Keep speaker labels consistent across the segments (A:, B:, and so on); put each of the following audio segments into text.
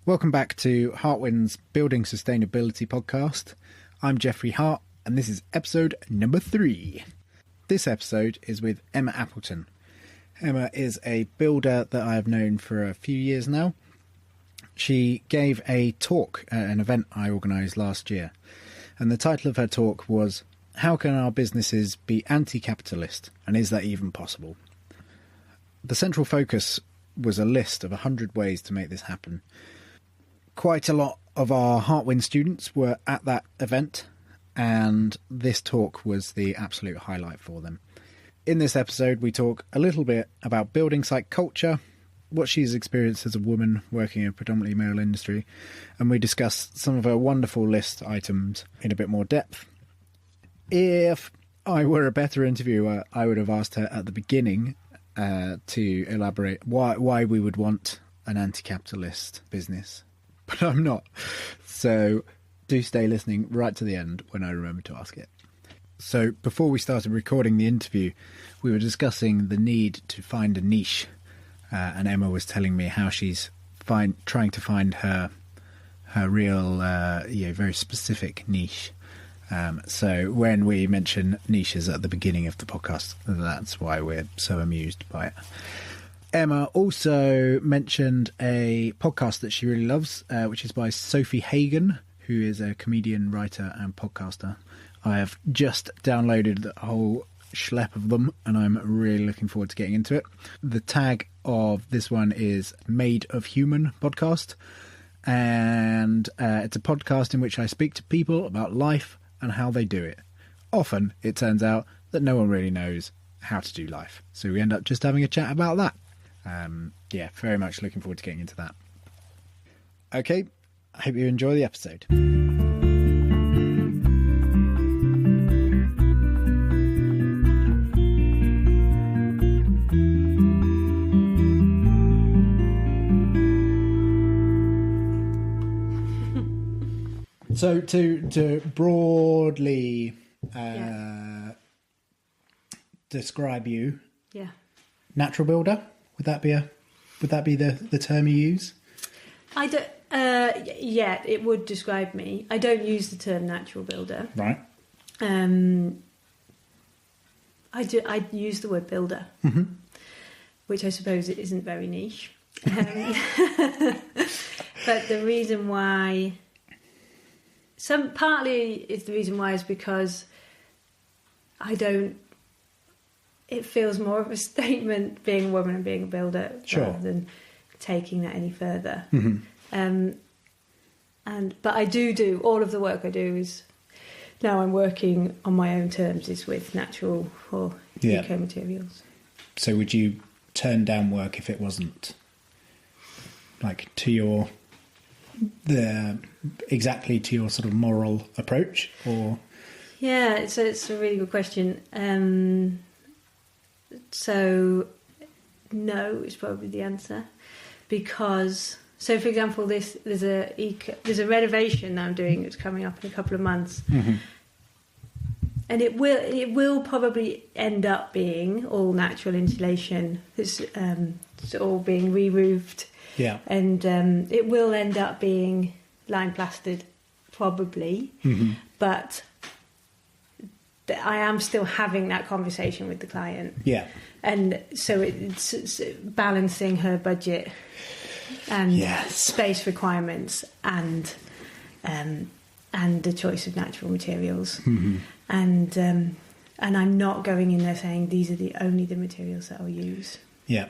A: Welcome back to Hartwind's Building Sustainability podcast. I'm Jeffrey Hart, and this is episode number 3. This episode is with Emma Appleton. Emma is a builder that I have known for a few years now. She gave a talk at an event I organised last year, and the title of her talk was, "How can our businesses be anti-capitalist, and is that even possible?" The central focus was a list of 100 ways to make this happen. Quite a lot of our Hartwind students were at that event, and this talk was the absolute highlight for them. In this episode, we talk a little bit about building site culture, what she's experienced as a woman working in a predominantly male industry, and we discuss some of her wonderful list items in a bit more depth. If I were a better interviewer, I would have asked her at the beginning to elaborate why we would want an anti-capitalist business. But I'm not. So do stay listening right to the end when I remember to ask it. So before we started recording the interview, we were discussing the need to find a niche. And Emma was telling me how she's trying to find her real, very specific niche. So when we mention niches at the beginning of the podcast, that's why we're so amused by it. Emma also mentioned a podcast that she really loves, which is by Sophie Hagen, who is a comedian, writer and podcaster. I have just downloaded the whole schlep of them, and I'm really looking forward to getting into it. The tag of this one is Made of Human podcast, and it's a podcast in which I speak to people about life and how they do it. Often, it turns out that no one really knows how to do life, so we end up just having a chat about that. Very much looking forward to getting into that. Okay, I hope you enjoy the episode. So to broadly describe you, natural builder, would that be the term you use?
B: I don't. It would describe me. I don't use the term natural builder.
A: Right.
B: I use the word builder, which I suppose it isn't very niche. But the reason why, partly is the reason why is because it feels more of a statement being a woman and being a builder rather than taking that any further. But I do all of the work I do is now I'm working on my own terms is with natural or eco materials.
A: So would you turn down work if it wasn't like exactly to your sort of moral approach, or?
B: Yeah, it's a really good question. So no is probably the answer, because for example, there's a renovation that I'm doing that's coming up in a couple of months, and it will probably end up being all natural insulation. It's all being re-roofed, and it will end up being lime plastered probably, but I am still having that conversation with the client. Yeah. And so it's balancing her budget and space requirements and the choice of natural materials. And I'm not going in there saying these are only the materials that I'll use. Yeah.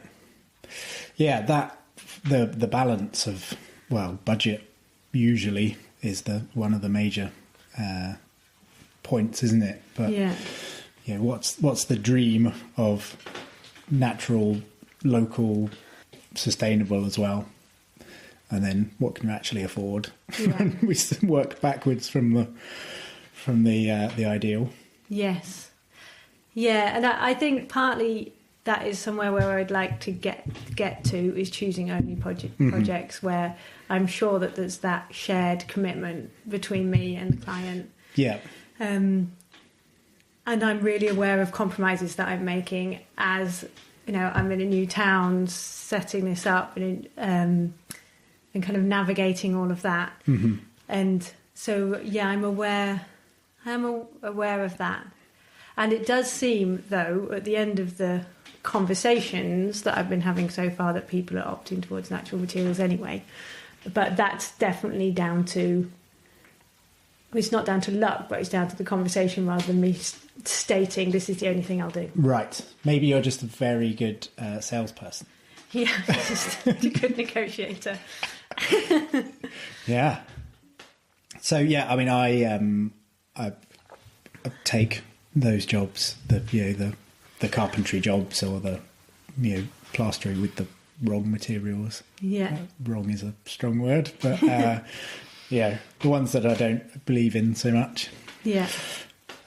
A: Yeah, that the balance of budget usually is one of the major points, isn't it? But what's the dream of natural, local, sustainable as well, and then what can you actually afford? And we work backwards from the ideal.
B: Yes, and I think partly that is somewhere where I'd like to get to is choosing only projects where I'm sure that there's that shared commitment between me and the client. Yeah. And I'm really aware of compromises that I'm making as, I'm in a new town setting this up, and kind of navigating all of that.
A: Mm-hmm.
B: And so, yeah, I'm aware of that. And it does seem, though, at the end of the conversations that I've been having so far, that people are opting towards natural materials anyway. But that's definitely down to, it's not down to luck, but it's down to the conversation rather than me stating this is the only thing I'll do.
A: Right. Maybe you're just a very good salesperson.
B: Yeah, just a good negotiator.
A: Yeah. So, yeah, I mean, I take those jobs, the carpentry jobs or the, plastering with the wrong materials.
B: Yeah.
A: Wrong is a strong word, but the ones that I don't believe in so much.
B: Yeah.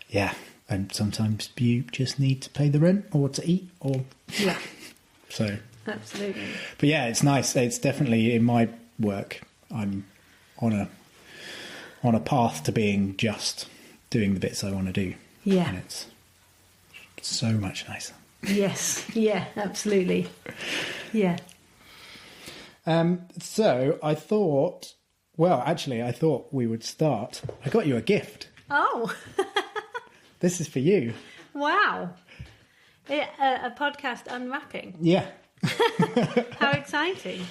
A: Yeah. And sometimes you just need to pay the rent or to eat or...
B: Yeah.
A: So...
B: Absolutely.
A: But yeah, it's nice. It's definitely in my work. I'm on a path to being just doing the bits I want to do.
B: Yeah.
A: And it's so much nicer.
B: Yes. Yeah, absolutely. Yeah.
A: So I thought we would start. I got you a gift.
B: Oh.
A: This is for you.
B: Wow. A podcast unwrapping.
A: Yeah.
B: How exciting.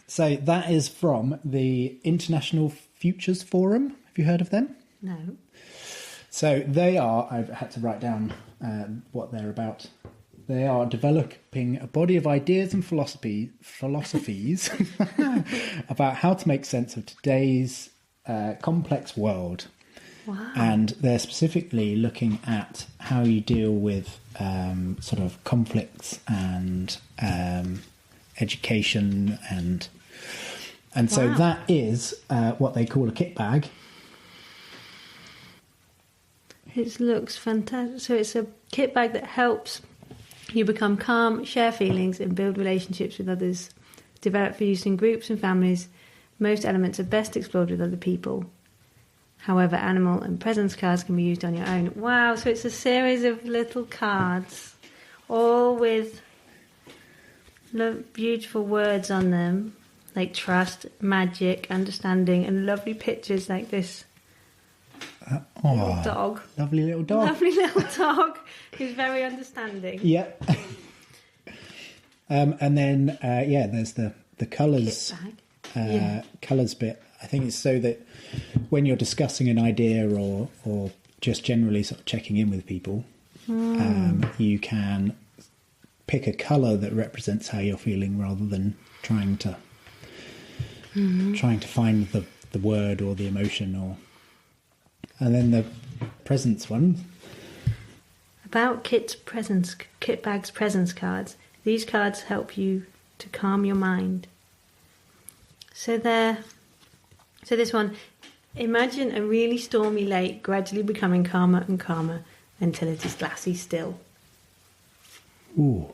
A: So that is from the International Futures Forum. Have you heard of them?
B: No.
A: So they are, I've had to write down what they're about. They are developing a body of ideas and philosophies about how to make sense of today's complex world.
B: Wow.
A: And they're specifically looking at how you deal with sort of conflicts and education and so
B: Wow.
A: that is what they call a kit bag.
B: It looks fantastic. So it's a kit bag that helps you become calm, share feelings and build relationships with others. Developed for use in groups and families. Most elements are best explored with other people. However, animal and presence cards can be used on your own. Wow, so it's a series of little cards, all with beautiful words on them, like trust, magic, understanding, and lovely pictures like this. Little dog.
A: Lovely little dog.
B: Lovely little dog who's very understanding.
A: Yep. And then, there's the colours. Colours bit. I think it's so that when you're discussing an idea or just generally sort of checking in with people, you can pick a colour that represents how you're feeling rather than trying to find the word or the emotion and then the presence one.
B: About kit bag's presence cards. These cards help you to calm your mind. So this one, imagine a really stormy lake gradually becoming calmer and calmer until it is glassy still.
A: Ooh.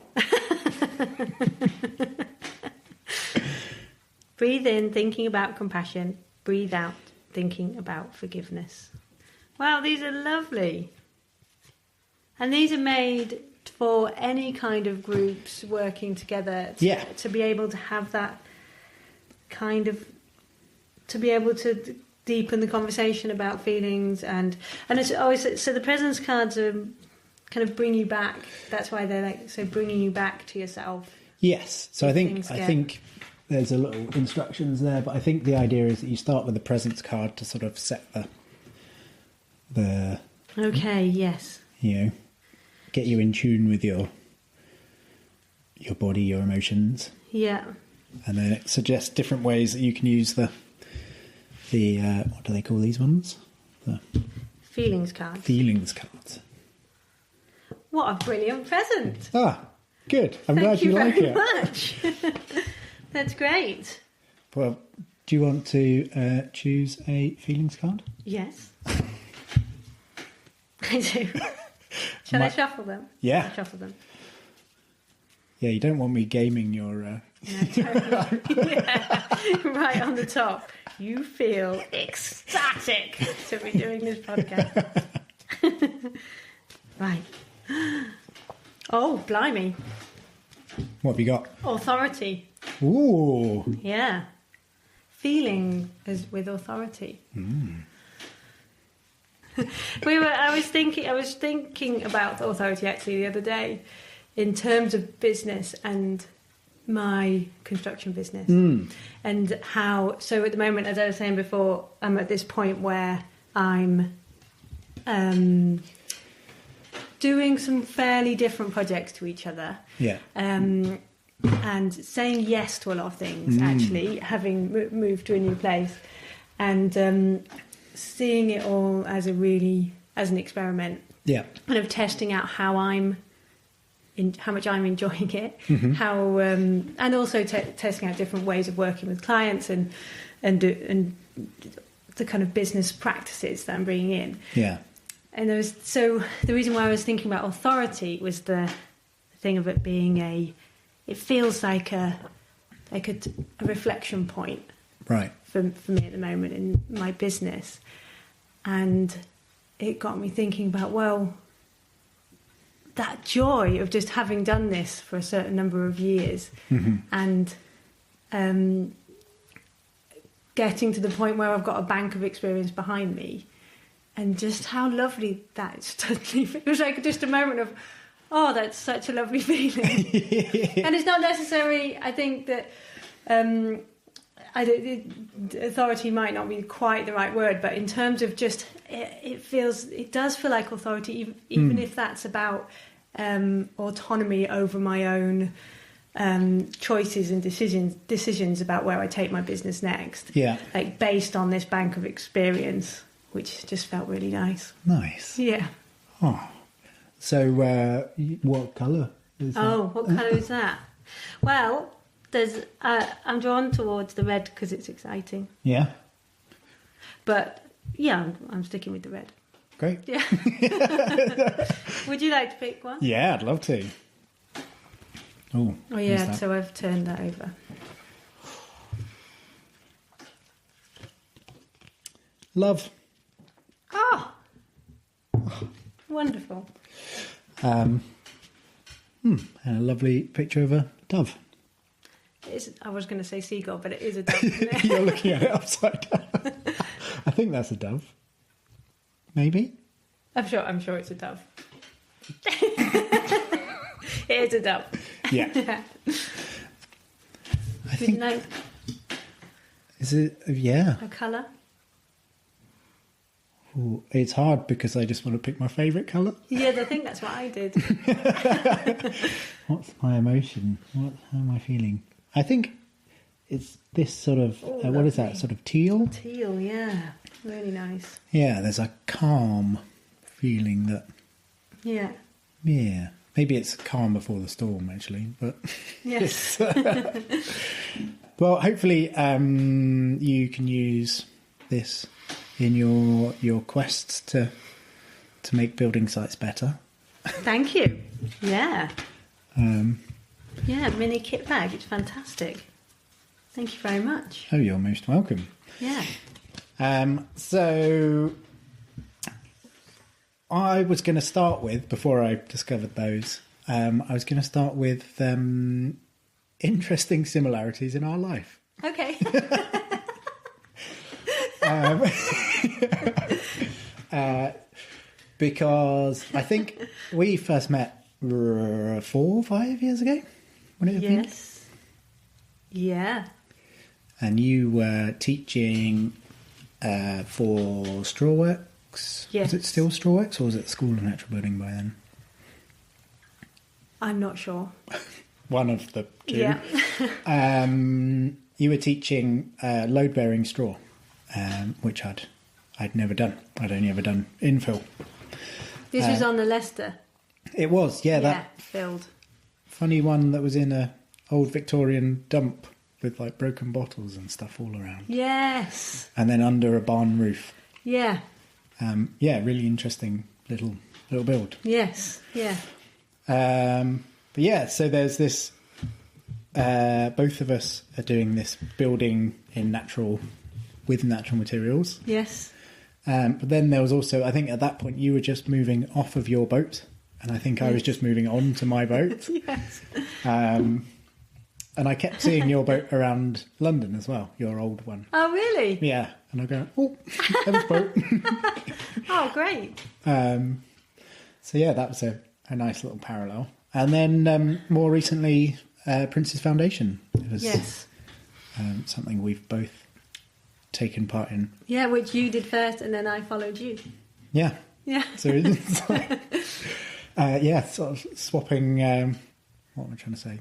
B: Breathe in, thinking about compassion. Breathe out, thinking about forgiveness. Wow, these are lovely. And these are made for any kind of groups working together to be able to have that kind of, to be able to deepen the conversation about feelings and it's always, so the presence cards are kind of bring you back. That's why they're like, so bringing you back to yourself.
A: Yes. So I think there's a little instructions there, but I think the idea is that you start with the presence card to sort of set the
B: okay, yes.
A: Get you in tune with your body, your emotions.
B: Yeah.
A: And then it suggests different ways that you can use the what do they call these ones? The
B: feelings cards.
A: Feelings cards.
B: What a brilliant present.
A: Ah, good. I'm glad you like it.
B: Thank you very much. That's great.
A: Well, do you want to choose a feelings card?
B: Yes. I do. Shall I shuffle them?
A: Yeah.
B: I'll shuffle them.
A: Yeah, you don't want me gaming your...
B: No, totally. Yeah. Right on the top. You feel ecstatic to be doing this podcast. Right. Oh, blimey.
A: What have you got?
B: Authority.
A: Ooh.
B: Yeah. feeling as with authority. I was thinking about authority actually the other day in terms of business and my construction business, and how. So at the moment, as I was saying before, I'm at this point where I'm doing some fairly different projects to each other.
A: Yeah.
B: And saying yes to a lot of things, actually, having moved to a new place, and seeing it all as an experiment.
A: Yeah.
B: Kind of testing out how much I'm enjoying it, how, and also testing out different ways of working with clients and the kind of business practices that I'm bringing in.
A: Yeah.
B: And the reason why I was thinking about authority was the thing of it being it feels like a reflection point,
A: Right.
B: for me at the moment in my business, and it got me thinking about, well, that joy of just having done this for a certain number of years, and getting to the point where I've got a bank of experience behind me, and just how lovely that suddenly it was like just a moment of, oh, that's such a lovely feeling. And it's not necessarily, I think that authority might not be quite the right word, but in terms of just it does feel like authority, even if that's about autonomy over my own choices and decisions about where I take my business next.
A: Yeah.
B: Like based on this bank of experience, which just felt really nice.
A: Nice.
B: Yeah.
A: Oh. So, what colour is that?
B: Oh, what colour is that? Well, I'm drawn towards the red because it's exciting.
A: Yeah.
B: But yeah, I'm sticking with the red.
A: Great.
B: Yeah. Would you like to pick one?
A: Yeah, I'd love to. Oh
B: yeah, so I've turned that over.
A: Love.
B: Oh, wonderful.
A: And a lovely picture of a dove.
B: I was going to say seagull, but it is a dove, isn't it?
A: You're looking at it upside down. I think that's a dove. Maybe.
B: I'm sure it's a dove. It is a dove.
A: Yeah. I think.
B: Know
A: Is it? Yeah.
B: a colour?
A: Ooh, it's hard because I just want to pick my favourite colour.
B: Yeah, I think that's what I did.
A: What's my emotion? How am I feeling? I think it's this sort of, what is that, sort of teal?
B: Teal, yeah. Really nice.
A: Yeah, there's a calm feeling that...
B: Yeah.
A: Yeah. Maybe it's calm before the storm, actually, but...
B: Yes.
A: Well, hopefully you can use this in your quests to make building sites better.
B: Thank you. Yeah. Yeah, mini kit bag. It's fantastic. Thank you very much.
A: Oh, you're most welcome.
B: Yeah.
A: So I was going to start with, before I discovered those, I was going to start with interesting similarities in our life.
B: Okay.
A: Because I think we first met 4 or 5 years ago. Would it have been?
B: Yes. Yeah.
A: And you were teaching for Strawworks.
B: Yes.
A: Was it still Strawworks or was it the School of Natural Building by then?
B: I'm not sure.
A: One of the two.
B: Yeah.
A: You were teaching load-bearing straw, which I'd never done. I'd only ever done infill.
B: This was on the Leicester.
A: It was, yeah, that
B: filled.
A: funny one that was in a old Victorian dump with like broken bottles and stuff all around.
B: Yes.
A: And then under a barn roof.
B: Yeah.
A: Yeah, really interesting little build.
B: Yes. Yeah.
A: But yeah, so there's this. Both of us are doing this building with natural materials.
B: Yes.
A: But then there was also, I think at that point you were just moving off of your boat, and I think I was just moving on to my boat.
B: Yes.
A: And I kept seeing your boat around London as well, your old one.
B: Oh, really?
A: Yeah. And I go, oh, Emma's boat.
B: Oh, great.
A: So yeah, that was a nice little parallel. And then more recently, Prince's Foundation. It was
B: Yes.
A: something we've both taken part in.
B: Yeah, which you did first and then I followed you.
A: Yeah.
B: Yeah.
A: So it's like, sort of swapping. What am I trying to say?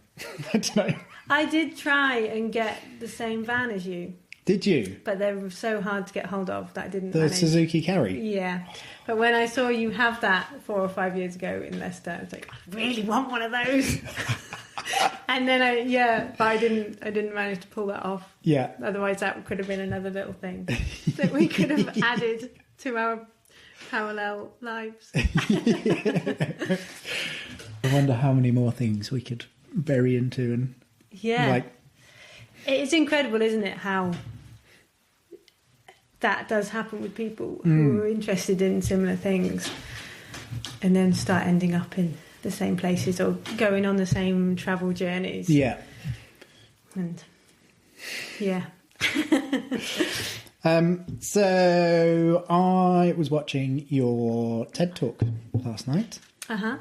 A: I don't know.
B: I did try and get the same van as you,
A: Did you?
B: but they were so hard to get hold of that I didn't
A: The
B: manage.
A: Suzuki Carry?
B: Yeah. But when I saw you have that 4 or 5 years ago in Leicester, I was like, I really want one of those. And then but I didn't manage to pull that off.
A: Yeah.
B: Otherwise that could have been another little thing that we could have added to our parallel lives.
A: I wonder how many more things we could bury into and
B: Yeah. It's incredible, isn't it, how that does happen with people who are interested in similar things and then start ending up in the same places or going on the same travel journeys.
A: Yeah.
B: And yeah.
A: So I was watching your TED Talk last night.
B: Uh-huh.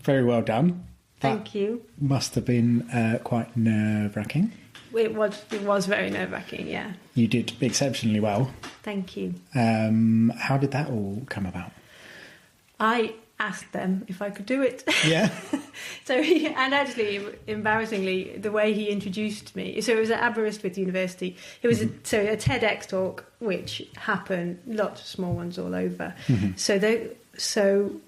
A: Very well done.
B: Thank you.
A: Must have been quite nerve-wracking.
B: It was very nerve-wracking, yeah.
A: You did exceptionally well.
B: Thank you.
A: How did that all come about?
B: I asked them if I could do it.
A: Yeah.
B: And actually, embarrassingly, the way he introduced me, so it was at Aberystwyth University. It was a TEDx talk, which happened, lots of small ones all over. So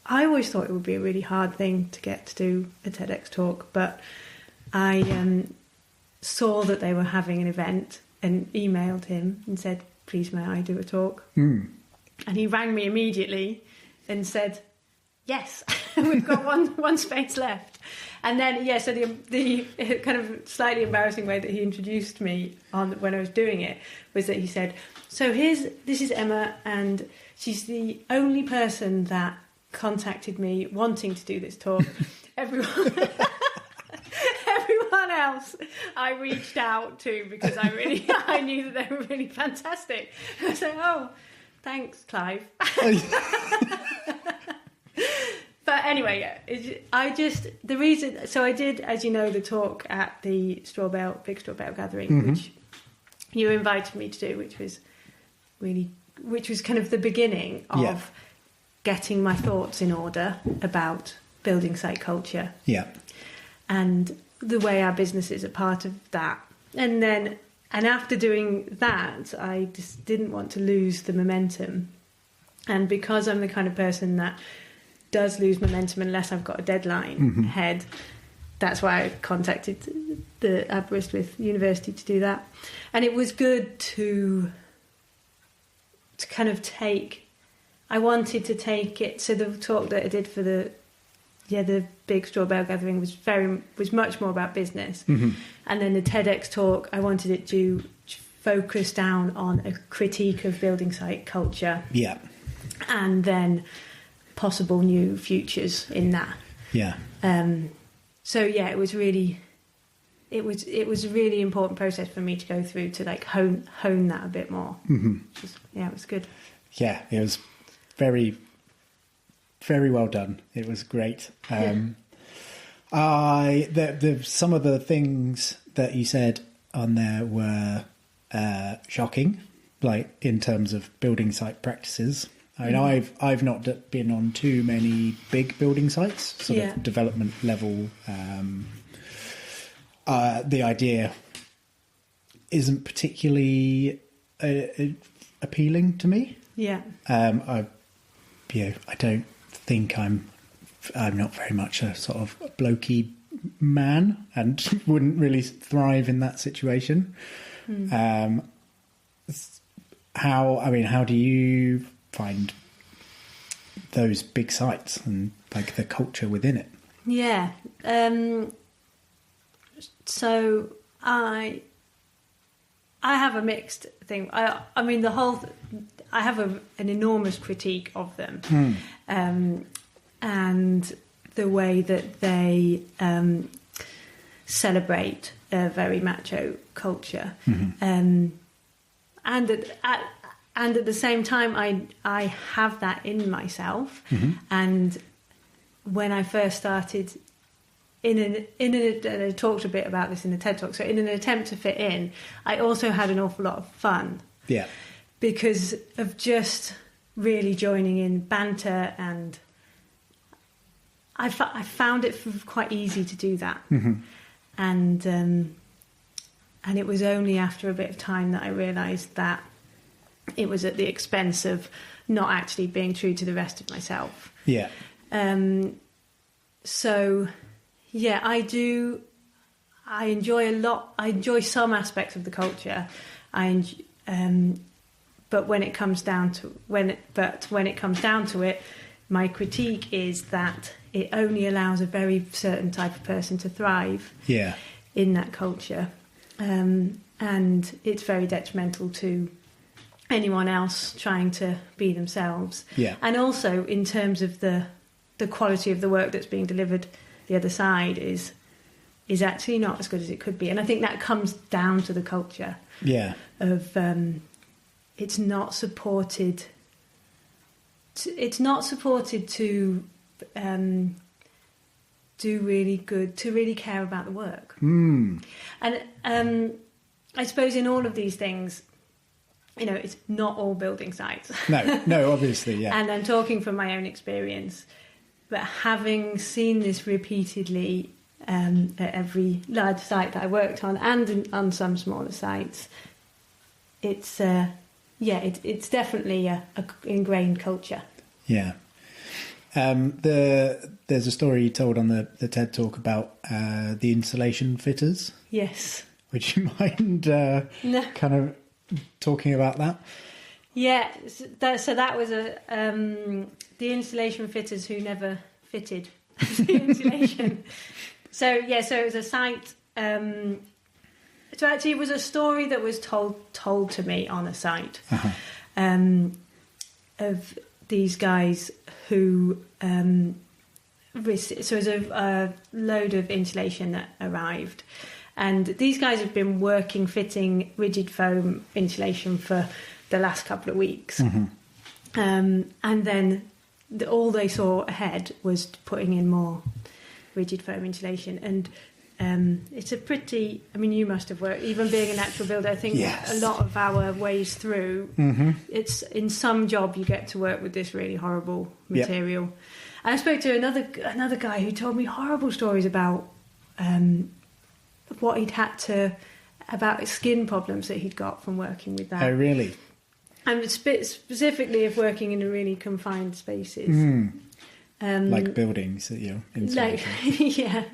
B: I always thought it would be a really hard thing to get to do a TEDx talk, but I saw that they were having an event and emailed him and said, please may I do a talk? And he rang me immediately and said, yes, we've got one space left. And then, so the kind of slightly embarrassing way that he introduced me when I was doing it was that he said, so this is Emma, and she's the only person that contacted me wanting to do this talk. Everyone else I reached out to because I knew that they were really fantastic. I was like, oh, thanks, Clive. But anyway, I did, as you know, the talk at the Big Straw Bale Gathering, which you invited me to do, which was kind of the beginning of getting my thoughts in order about building site culture. Yeah. And the way our businesses are part of that. And after doing that, I just didn't want to lose the momentum. And because I'm the kind of person that does lose momentum unless I've got a deadline ahead, that's why I contacted the Aberystwyth University to do that. And it was good to kind of I wanted to take it. So the talk that I did for the Big Straw Bale Gathering was much more about business. And then the TEDx talk, I wanted it to focus down on a critique of building site culture. Yeah. And then possible new futures in that. Yeah. It was really a really important process for me to go through to like hone that a bit more. It was good. Yeah, it was very, very well done. It was great. Some of the things that you said on there were shocking, like in terms of building site practices. I mean, I've not been on too many big building sites, sort of development level. The idea isn't particularly appealing to me. Yeah. I don't think I'm not very much a sort of blokey man and wouldn't really thrive in that situation. How do you find those big sites and like the culture within it? Yeah. So I have a mixed thing. I have an enormous critique of them, and the way that they celebrate a very macho culture. And at the same time, I have that in myself. And when I first started, and I talked a bit about this in the TED Talk, so in an attempt to fit in, I also had an awful lot of fun.
A: Yeah.
B: Because of just really joining in banter, and I found it quite easy to do that. And it was only after a bit of time that I realised that it was at the expense of not actually being true to the rest of myself.
A: Yeah.
B: So, yeah, I enjoy a lot. I enjoy some aspects of the culture. But when it comes down to it, my critique is that it only allows a very certain type of person to thrive.
A: Yeah.
B: In that culture, and it's very detrimental to anyone else trying to be themselves.
A: Yeah.
B: And also in terms of the quality of the work that's being delivered, the other side is actually not as good as it could be. And I think that comes down to the culture.
A: Yeah.
B: Of it's not supported. It's not supported to do really good, to really care about the work. And I suppose in all of these things, you know, it's not all building sites.
A: No, obviously, yeah.
B: And I'm talking from my own experience, but having seen this repeatedly at every large site that I worked on, and on some smaller sites, it's definitely a ingrained culture.
A: Yeah. There's a story you told on the TED Talk about the insulation fitters.
B: Yes.
A: Would you mind kind of talking about that?
B: Yeah. So that was the insulation fitters who never fitted the insulation. So it was a site. So actually, it was a story that was told to me on a site of these guys who. So it was a load of insulation that arrived, and these guys have been fitting rigid foam insulation for the last couple of weeks, and then all they saw ahead was putting in more rigid foam insulation. And it's a pretty, I mean, you must have worked, even being a natural builder, I think a lot of our ways through, it's in some job you get to work with this really horrible material. Yep. And I spoke to another guy who told me horrible stories about what he'd had to, about skin problems that he'd got from working with that.
A: Oh, really?
B: And specifically of working in a really confined spaces.
A: Like buildings that you're insulating.
B: Yeah.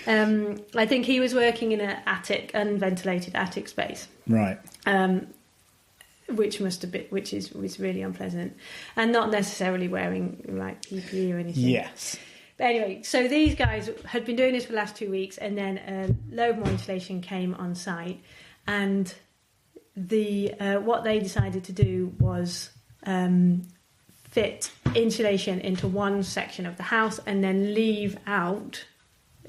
B: I think he was working in an unventilated attic space.
A: Right.
B: Which was really unpleasant, and not necessarily wearing like PPE or anything.
A: Yes.
B: But anyway, so these guys had been doing this for the last 2 weeks, and then a load more insulation came on site, and what they decided to do was fit insulation into one section of the house, and then leave out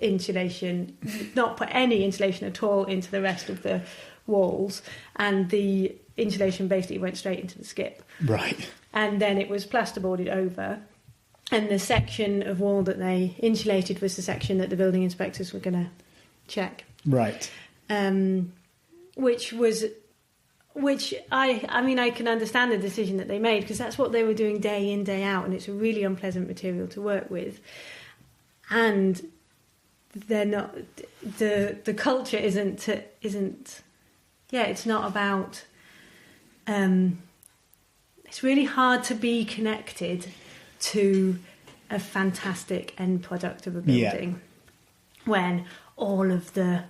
B: insulation, not put any insulation at all into the rest of the walls, and the insulation basically went straight into the skip.
A: Right.
B: And then it was plasterboarded over, and the section of wall that they insulated was the section that the building inspectors were going to check.
A: Right.
B: Which I mean, I can understand the decision that they made, because that's what they were doing day in, day out, and it's a really unpleasant material to work with. And they're not, the culture isn't it's not about, it's really hard to be connected to a fantastic end product of a building when all of the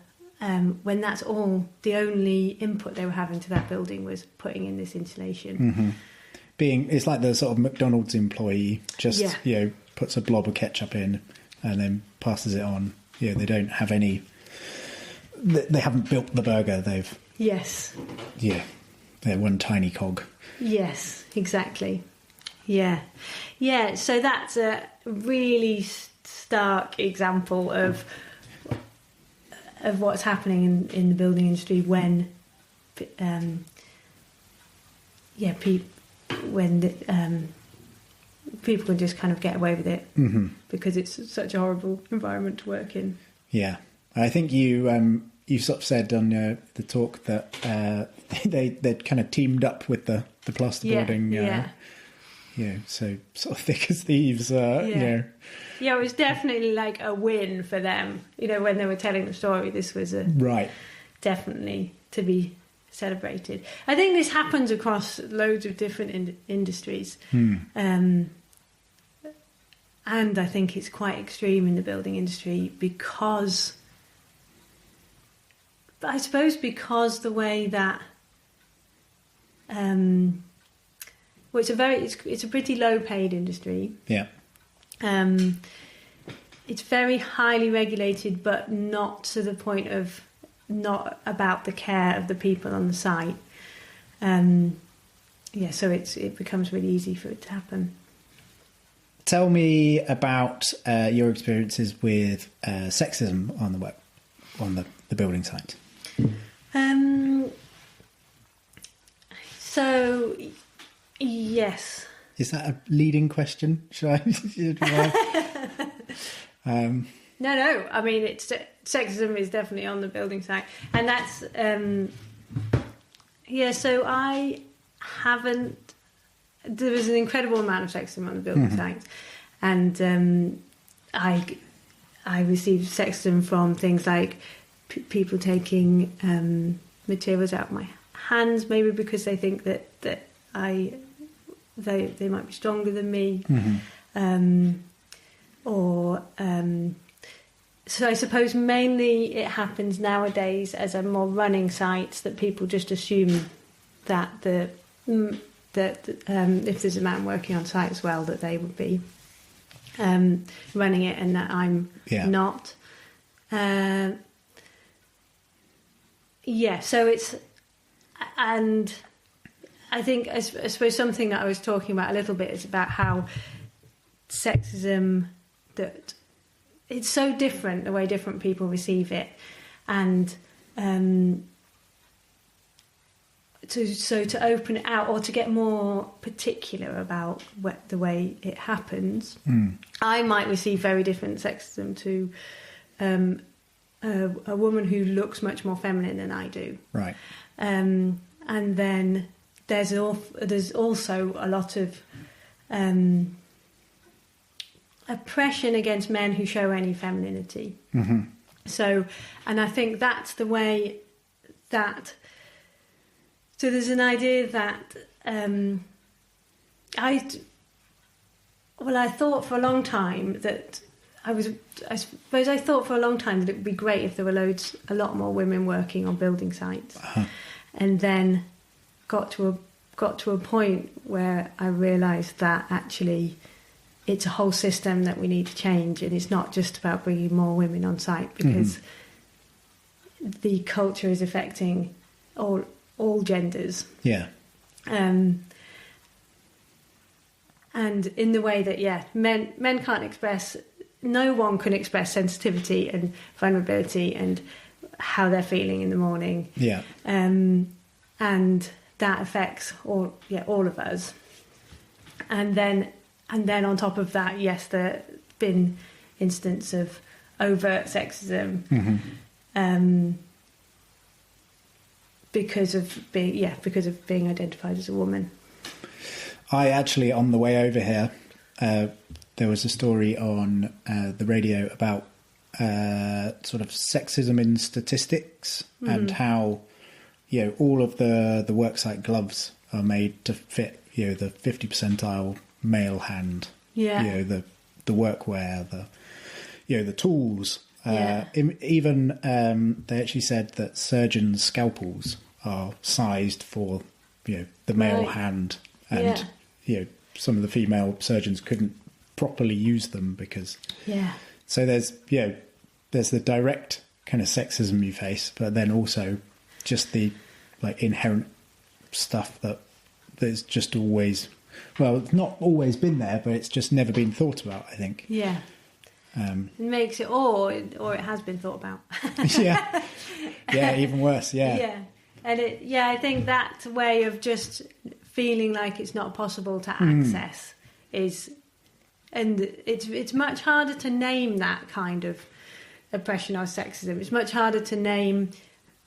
B: when that's all the only input they were having to that building was putting in this insulation.
A: It's like the sort of McDonald's employee just puts a blob of ketchup in and then passes it on. They don't have any, they haven't built the burger, they've they're one tiny cog.
B: Yes, exactly. Yeah, so that's a really stark example of of what's happening in the building industry when people can just kind of get away with it because it's such a horrible environment to work in.
A: Yeah, I think you sort of said on the talk that they'd kind of teamed up with the plasterboarding. So sort of thick as thieves.
B: Yeah, it was definitely like a win for them. When they were telling the story, this was definitely to be celebrated. I think this happens across loads of different industries. And I think it's quite extreme in the building industry because the way that it's a pretty low paid industry.
A: Yeah.
B: It's very highly regulated, but not to the point of not about the care of the people on the site. So it becomes really easy for it to happen.
A: Tell me about your experiences with sexism on the building site.
B: So, yes.
A: Is that a leading question? Should I?
B: No. I mean, sexism is definitely on the building site, and that's So I haven't. There was an incredible amount of sexism on the building sites, and I received sexism from things like people taking materials out of my hands, maybe because they think that they might be stronger than me, so I suppose mainly it happens nowadays as a more running sites that people just assume that if there's a man working on site as well, that they would be running it, and that I'm not. So it's, and I think I suppose something that I was talking about a little bit is about how sexism, that it's so different the way different people receive it, and to open it out or to get more particular about the way it happens, I might receive very different sexism to a woman who looks much more feminine than I do.
A: Right.
B: And then there's also a lot of oppression against men who show any femininity. So, and I think that's the way that. So there's an idea that I thought for a long time that I thought for a long time that it would be great if there were a lot more women working on building sites, and then got to a point where I realised that actually it's a whole system that we need to change, and it's not just about bringing more women on site, because the culture is affecting all genders.
A: Yeah.
B: And in the way that men can't express, no one can express sensitivity and vulnerability and how they're feeling in the morning.
A: Yeah.
B: And that affects all of us. And then on top of that, yes, there's been instances of overt sexism. Because of being identified as a woman.
A: I actually, on the way over here, there was a story on the radio about sort of sexism in statistics and how all of the worksite gloves are made to fit the 50th percentile male hand. Yeah. The workwear, the tools. Even they actually said that surgeons' scalpels are sized for the male hand, and some of the female surgeons couldn't properly use them because so there's the direct kind of sexism you face, but then also just the inherent stuff that's just always, well, it's not always been there, but it's just never been thought about, I think.
B: It makes it, or it has been thought about.
A: Yeah, even worse.
B: Yeah, and I think that way of just feeling like it's not possible to access is, and it's much harder to name that kind of oppression or sexism. It's much harder to name,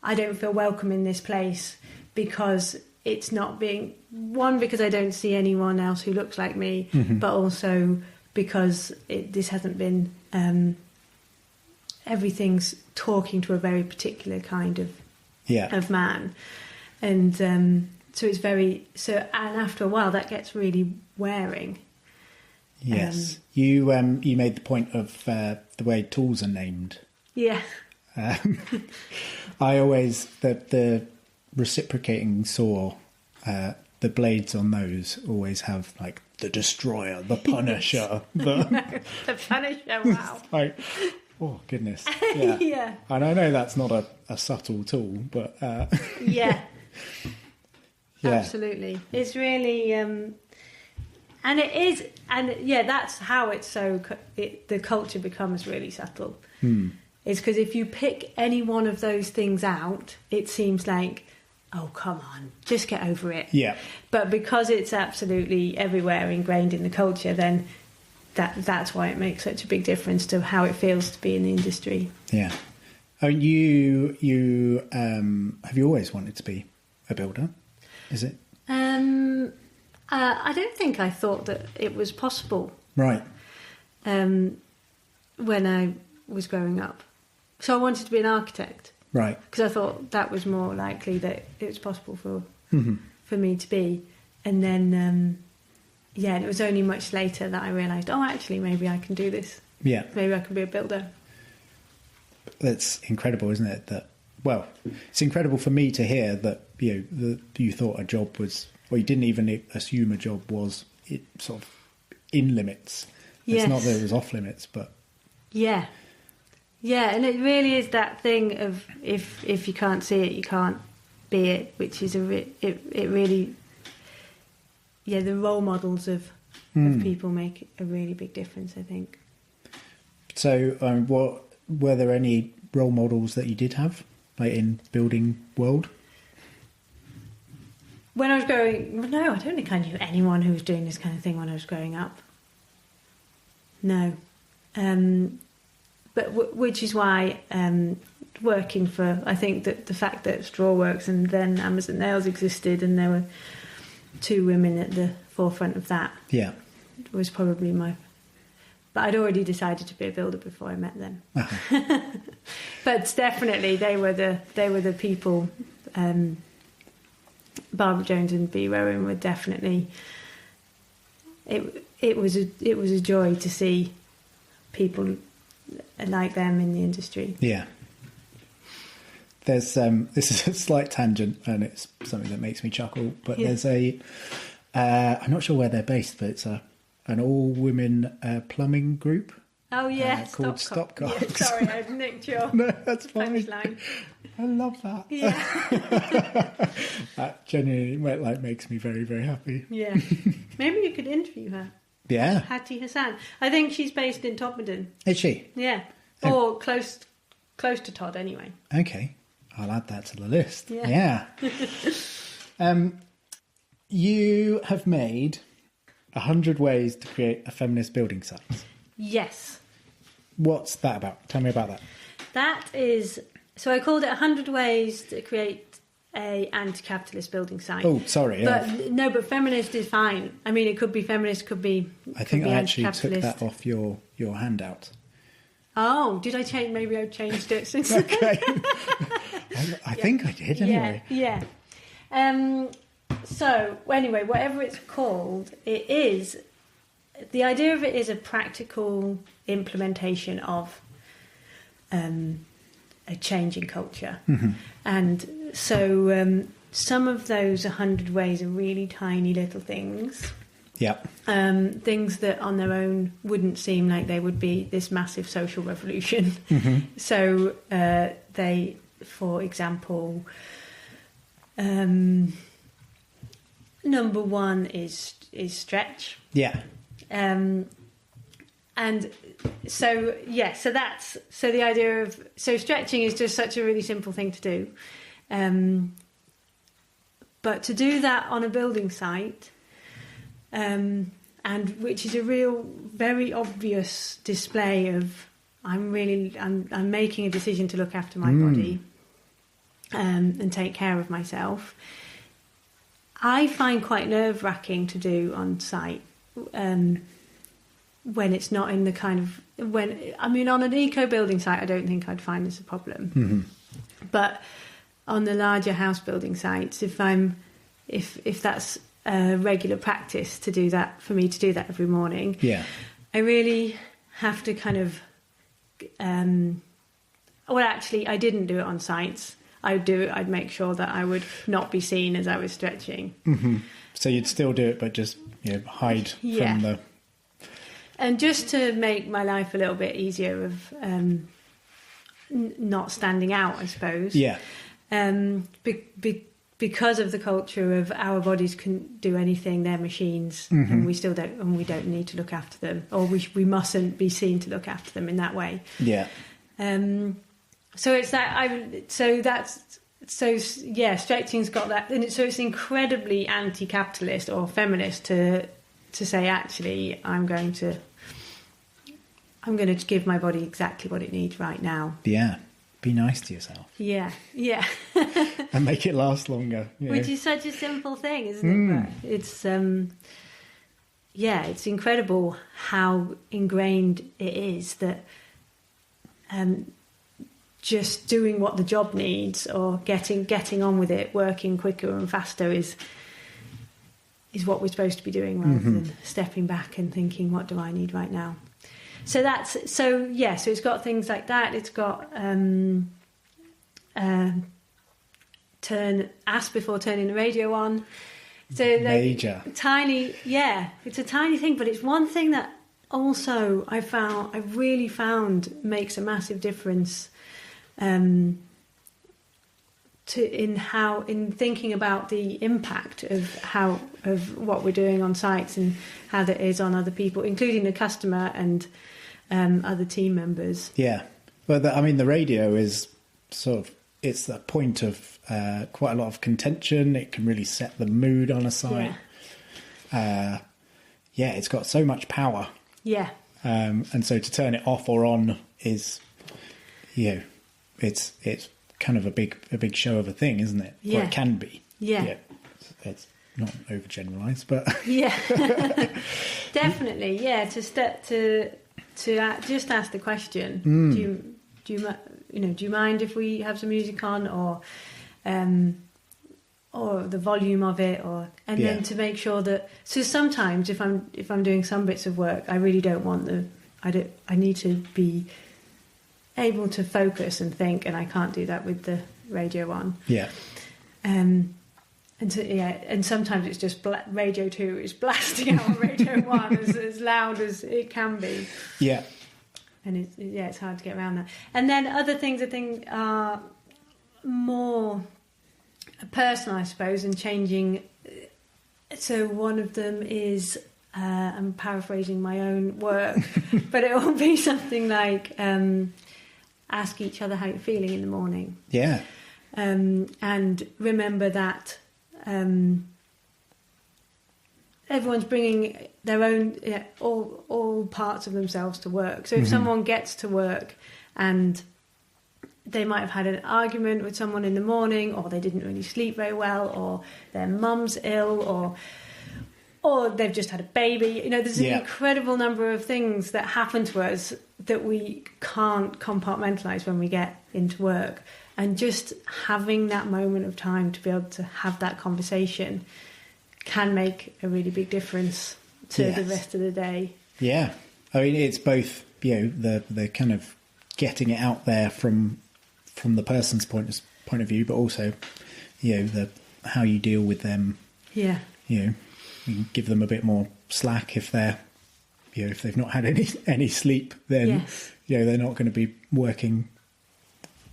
B: I don't feel welcome in this place because it's not being, one, because I don't see anyone else who looks like me, but also because this hasn't been, everything's talking to a very particular kind of man. And so it's very, and after a while that gets really wearing.
A: Yes. You made the point of the way tools are named.
B: Yeah.
A: I always, the reciprocating saw, the blades on those always have like the destroyer, the punisher,
B: the punisher, wow.
A: Like, oh goodness. Yeah.
B: Yeah.
A: And I know that's not a subtle tool, but
B: yeah. Absolutely. It's really and it is, and that's how it's the culture becomes really subtle. It's because if you pick any one of those things out, it seems like, oh, come on, just get over it.
A: Yeah.
B: But because it's absolutely everywhere, ingrained in the culture, then that's why it makes such a big difference to how it feels to be in the industry.
A: Yeah. Oh, you have you always wanted to be a builder? Is it?
B: I don't think I thought that it was possible.
A: Right.
B: When I was growing up. So I wanted to be an architect.
A: Right.
B: Because I thought that was more likely that it was possible for me to be. And then, and it was only much later that I realised, oh, actually, maybe I can do this.
A: Yeah.
B: Maybe I can be a builder.
A: That's incredible, isn't it? It's incredible for me to hear that, you thought a job was, or you didn't even assume a job was sort of in limits.
B: Yes.
A: It's not that it was off limits, but...
B: Yeah. Yeah, and it really is that thing of if you can't see it, you can't be it, which is it really... Yeah, the role models of people make a really big difference, I think.
A: So, were there any role models that you did have, like in building world?
B: When I was no, I don't think I knew anyone who was doing this kind of thing when I was growing up. No. But which is why working for, I think that the fact that Strawworks and then Amazon Nails existed and there were two women at the forefront of that was probably but I'd already decided to be a builder before I met them. Uh-huh. But definitely they were the people. Barbara Jones and B. Rowan were definitely. It was a joy to see people like them in the industry.
A: Yeah. There's this is a slight tangent and it's something that makes me chuckle, but there's I'm not sure where they're based, but it's an all-women plumbing group.
B: Oh yeah,
A: called Stopcocks.
B: Yeah, sorry, I nicked your
A: no, that's fine.
B: Punchline.
A: I love that.
B: Yeah.
A: That genuinely makes me very, very happy.
B: Yeah. Maybe you could interview her.
A: Yeah.
B: Hattie Hassan. I think she's based in Todmorden.
A: Is she?
B: Yeah. Or close to Todd anyway.
A: Okay. I'll add that to the list.
B: Yeah.
A: You have made 100 ways to create a feminist building site.
B: Yes.
A: What's that about? Tell me about that.
B: That is... So I called it 100 ways to create a anti-capitalist building site.
A: Oh, sorry.
B: But no, but feminist is fine. I mean, it could be feminist, could be
A: I think I actually took that off your handout.
B: Oh, did I change? Maybe I've changed it since.
A: Okay. I think I did anyway.
B: Yeah. So anyway, whatever it's called, it is... The idea of it is a practical implementation of a change in culture. Mm-hmm. And so some of those 100 ways are really tiny little things.
A: Yeah.
B: Things that on their own wouldn't seem like they would be this massive social revolution. Mm-hmm. So they, for example, number one is stretch.
A: Yeah.
B: And so the idea of stretching is just such a really simple thing to do, but to do that on a building site, and which is a real very obvious display of I'm making a decision to look after my body and take care of myself. I find quite nerve-wracking to do on site. When it's not in the kind of on an eco building site, I don't think I'd find this a problem.
A: Mm-hmm.
B: But on the larger house building sites, if that's a regular practice to do that, for me to do that every morning, I really have to kind of. Actually, I didn't do it on sites. I'd make sure that I would not be seen as I was stretching.
A: Mm-hmm. So you'd still do it, but just hide from the.
B: And just to make my life a little bit easier of not standing out, I suppose.
A: Yeah.
B: Because of the culture of our bodies can do anything, they're machines, and we don't need to look after them, or we mustn't be seen to look after them in that way.
A: Yeah.
B: Stretching's got that, and so it's incredibly anti-capitalist or feminist to say, actually, I'm going to give my body exactly what it needs right now.
A: Yeah. Be nice to yourself.
B: Yeah.
A: And make it last longer.
B: Which is such a simple thing, isn't it? But it's it's incredible how ingrained it is that just doing what the job needs or getting on with it, working quicker and faster is what we're supposed to be doing, rather than stepping back and thinking, what do I need right now? So so it's got things like that. It's got ask before turning the radio on. So
A: major.
B: It's a tiny thing, but it's one thing that also I really found makes a massive difference in thinking about the impact of what we're doing on sites and how that is on other people, including the customer and other team members.
A: Yeah, well, the radio is it's the point of quite a lot of contention. It can really set the mood on a site. It's got so much power.
B: Yeah.
A: And so to turn it off or on is, it's kind of a big show of a thing, isn't it?
B: Yeah.
A: Or it can be.
B: Yeah.
A: It's not overgeneralised, but
B: Definitely. Yeah. Just ask the question. Do you mind if we have some music on, or the volume of it, then to make sure that. So sometimes if I'm doing some bits of work, I really don't want I need to be able to focus and think, and I can't do that with the radio on.
A: Yeah.
B: And sometimes it's just Radio 2 is blasting out on Radio 1 as loud as it can be.
A: Yeah.
B: And it's hard to get around that. And then other things I think are more personal, I suppose, and changing. So one of them is, I'm paraphrasing my own work, but it will be something like ask each other how you're feeling in the morning.
A: Yeah.
B: And remember that everyone's bringing their own all parts of themselves to work. So if someone gets to work and they might have had an argument with someone in the morning, or they didn't really sleep very well, or their mum's ill, or they've just had a baby, there's an incredible number of things that happen to us that we can't compartmentalise when we get into work. And just having that moment of time to be able to have that conversation can make a really big difference to the rest of the day. Yeah.
A: It's both, the kind of getting it out there from the person's point of view, but also, the how you deal with them.
B: Yeah.
A: You can give them a bit more slack if they're, if they've not had any sleep, then, they're not going to be working,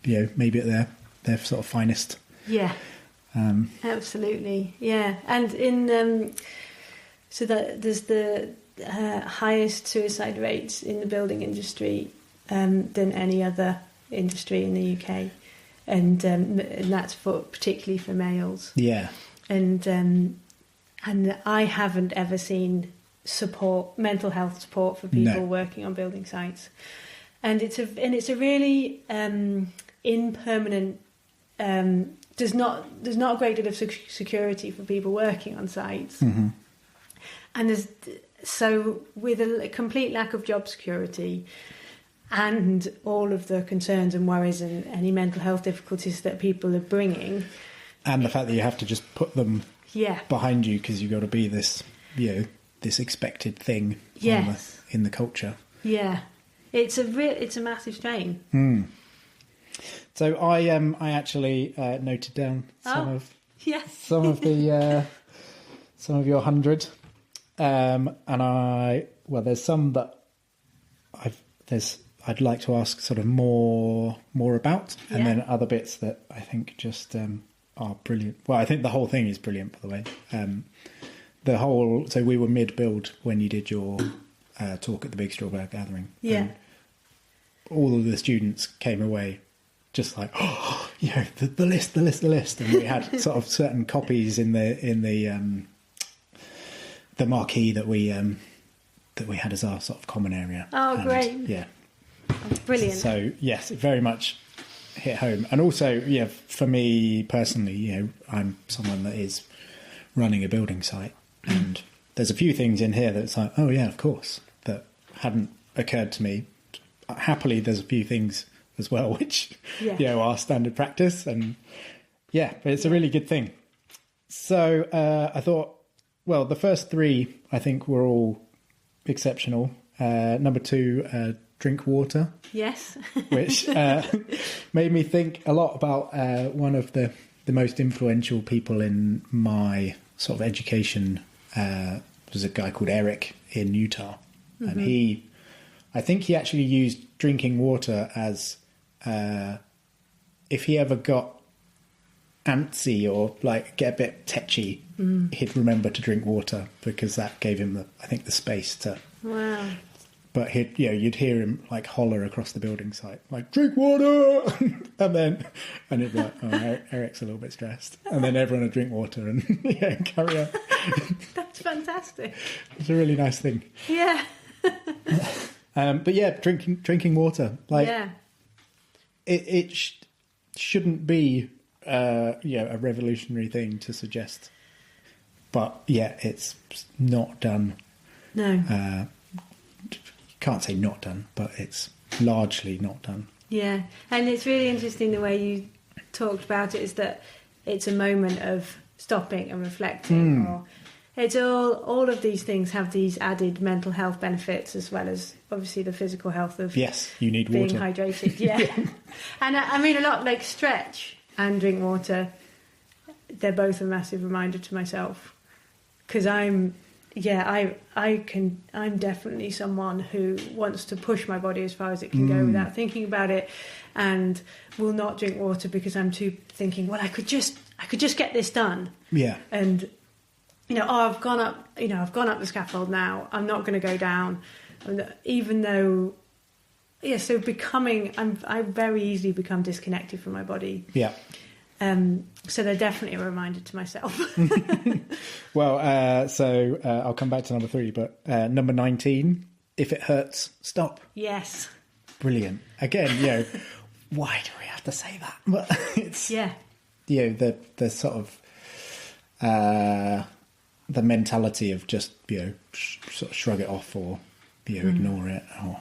A: maybe at their sort of finest.
B: Yeah. Absolutely. Yeah. And in, so that there's highest suicide rates in the building industry than any other industry in the UK, and that's particularly for males.
A: Yeah.
B: And I haven't ever seen mental health support for people working on building sites, and it's a really impermanent. There's not a great deal of security for people working on sites,
A: Mm-hmm.
B: and with a complete lack of job security, and all of the concerns and worries and any mental health difficulties that people are bringing,
A: and the fact that you have to just put them behind you because you've got to be this, this expected thing in the culture.
B: Yeah, it's a massive strain.
A: Mm. So I actually noted down some of your 100, and there's some that I'd like to ask sort of more about, and then other bits that I think just are brilliant. Well, I think the whole thing is brilliant, by the way. So we were mid-build when you did your talk at the Big Strawberry Gathering.
B: Yeah.
A: And all of the students came away just like, the list, and we had sort of certain copies in the marquee that we had as our sort of common area.
B: Oh, and, great!
A: Yeah,
B: brilliant.
A: So yes, it very much hit home, and also for me personally, I'm someone that is running a building site, and there's a few things in here that's like, oh yeah, of course, that hadn't occurred to me. Happily, there's a few things as well, which are standard practice, and but it's a really good thing. So I thought, well, the first three I think were all exceptional. Number 2, drink water.
B: Yes.
A: Which made me think a lot about one of the most influential people in my sort of education. Was a guy called Eric in Utah, and I think he actually used drinking water as if he ever got antsy or like get a bit tetchy, he'd remember to drink water, because that gave him the space to.
B: Wow.
A: But you'd hear him like holler across the building site, like, drink water, and it'd be like, oh, Eric's a little bit stressed, and then everyone would drink water and carry on.
B: That's fantastic.
A: It's a really nice thing.
B: Yeah.
A: But drinking water, like, it shouldn't be a revolutionary thing to suggest, but it's not done.
B: No.
A: Can't say not done, but it's largely not done.
B: Yeah, and it's really interesting the way you talked about it, is that it's a moment of stopping and reflecting, or it's all of these things have these added mental health benefits, as well as obviously the physical health of
A: you need
B: being
A: water,
B: hydrated. Yeah. And I mean, a lot like stretch and drink water, they're both a massive reminder to myself, because I'm definitely someone who wants to push my body as far as it can go without thinking about it, and will not drink water because I'm too thinking, well, I could just get this done. Yeah. And I've gone up the scaffold now, I'm not going to go down. And even though so I very easily become disconnected from my body. Yeah. So they're definitely a reminder to myself.
A: Well, I'll come back to number 3, but number 19, if it hurts, stop.
B: Yes.
A: Brilliant. Again, why do we have to say that? But it's the sort of the mentality of just sort of shrug it off, or ignore it, or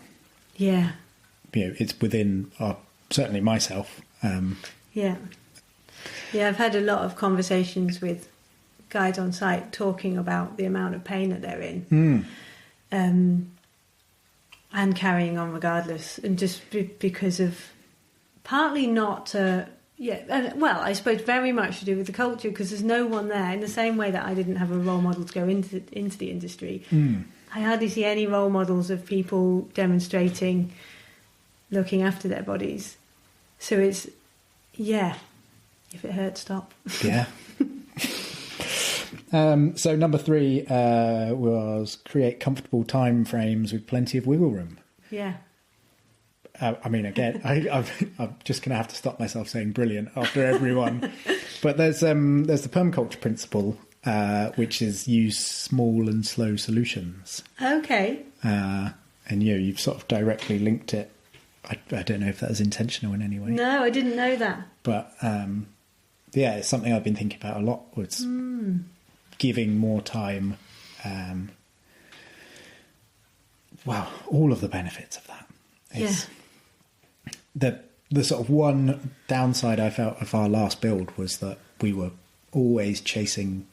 A: it's within certainly myself.
B: Yeah, I've had a lot of conversations with guys on site talking about the amount of pain that they're in, and carrying on regardless, and just because of partly not, I suppose very much to do with the culture, because there's no one there. In the same way that I didn't have a role model to go into the industry, I hardly see any role models of people demonstrating looking after their bodies. So it's if it hurts, stop.
A: Yeah. So number 3 was create comfortable time frames with plenty of wiggle room.
B: Yeah.
A: I mean, again, I'm just going to have to stop myself saying brilliant after everyone. But there's the permaculture principle, which is use small and slow solutions.
B: Okay.
A: And you've sort of directly linked it. I don't know if that was intentional in any way.
B: No, I didn't know that.
A: But yeah, it's something I've been thinking about a lot. Was giving more time. Wow, all of the benefits of that. It's, the sort of one downside I felt of our last build was that we were always chasing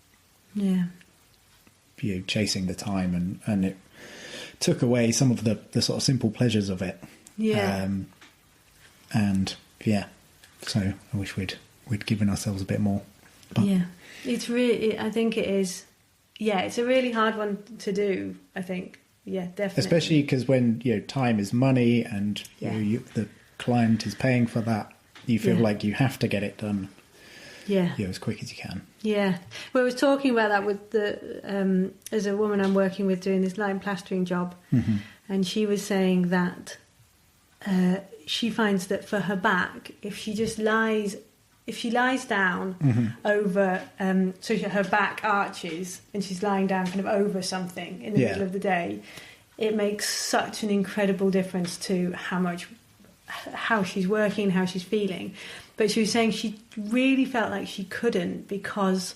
A: chasing the time, and it took away some of the sort of simple pleasures of it. And so I wish we'd given ourselves a bit more. But
B: it's really, I think it is, it's a really hard one to do, I think. Yeah, definitely. Especially
A: because when time is money, and the client is paying for that, you feel like you have to get it done. As quick as you can. Well,
B: I was talking about that with the as a woman I'm working with doing this lime plastering job, and she was saying that she finds that for her back, if she lies down over, so her back arches and she's lying down kind of over something in the middle of the day, it makes such an incredible difference to how she's working, how she's feeling. But she was saying she really felt like she couldn't because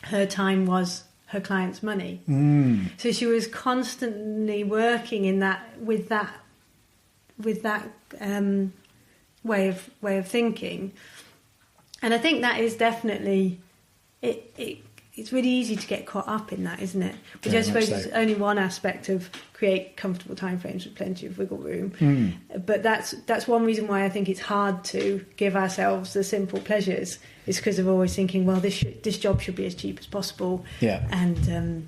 B: her time was her client's money. So she was constantly working in that with that way of thinking. And I think that is definitely it's really easy to get caught up in that, isn't it? Which I suppose is only one aspect of create comfortable timeframes with plenty of wiggle room. But that's one reason why I think it's hard to give ourselves the simple pleasures, is because of always thinking, well, this job should be as cheap as possible. And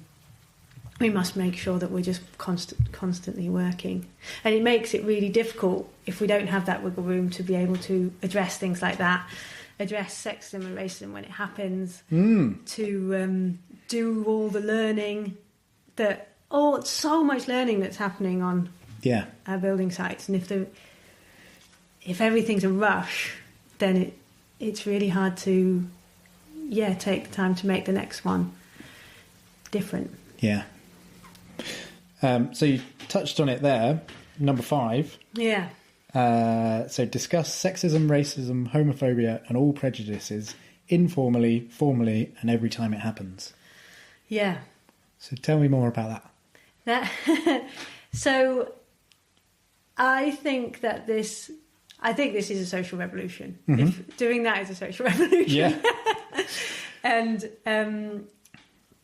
B: we must make sure that we're just constantly working. And it makes it really difficult if we don't have that wiggle room to be able to address things like that. Address sexism and racism when it happens, to do all the learning so much learning that's happening on our building sites. And if everything's a rush, then it's really hard to take the time to make the next one different.
A: So you touched on it there, number 5. So discuss sexism, racism, homophobia and all prejudices informally, formally and every time it happens. So tell me more about that.
B: So I think this is a social revolution. If doing that is a social revolution. And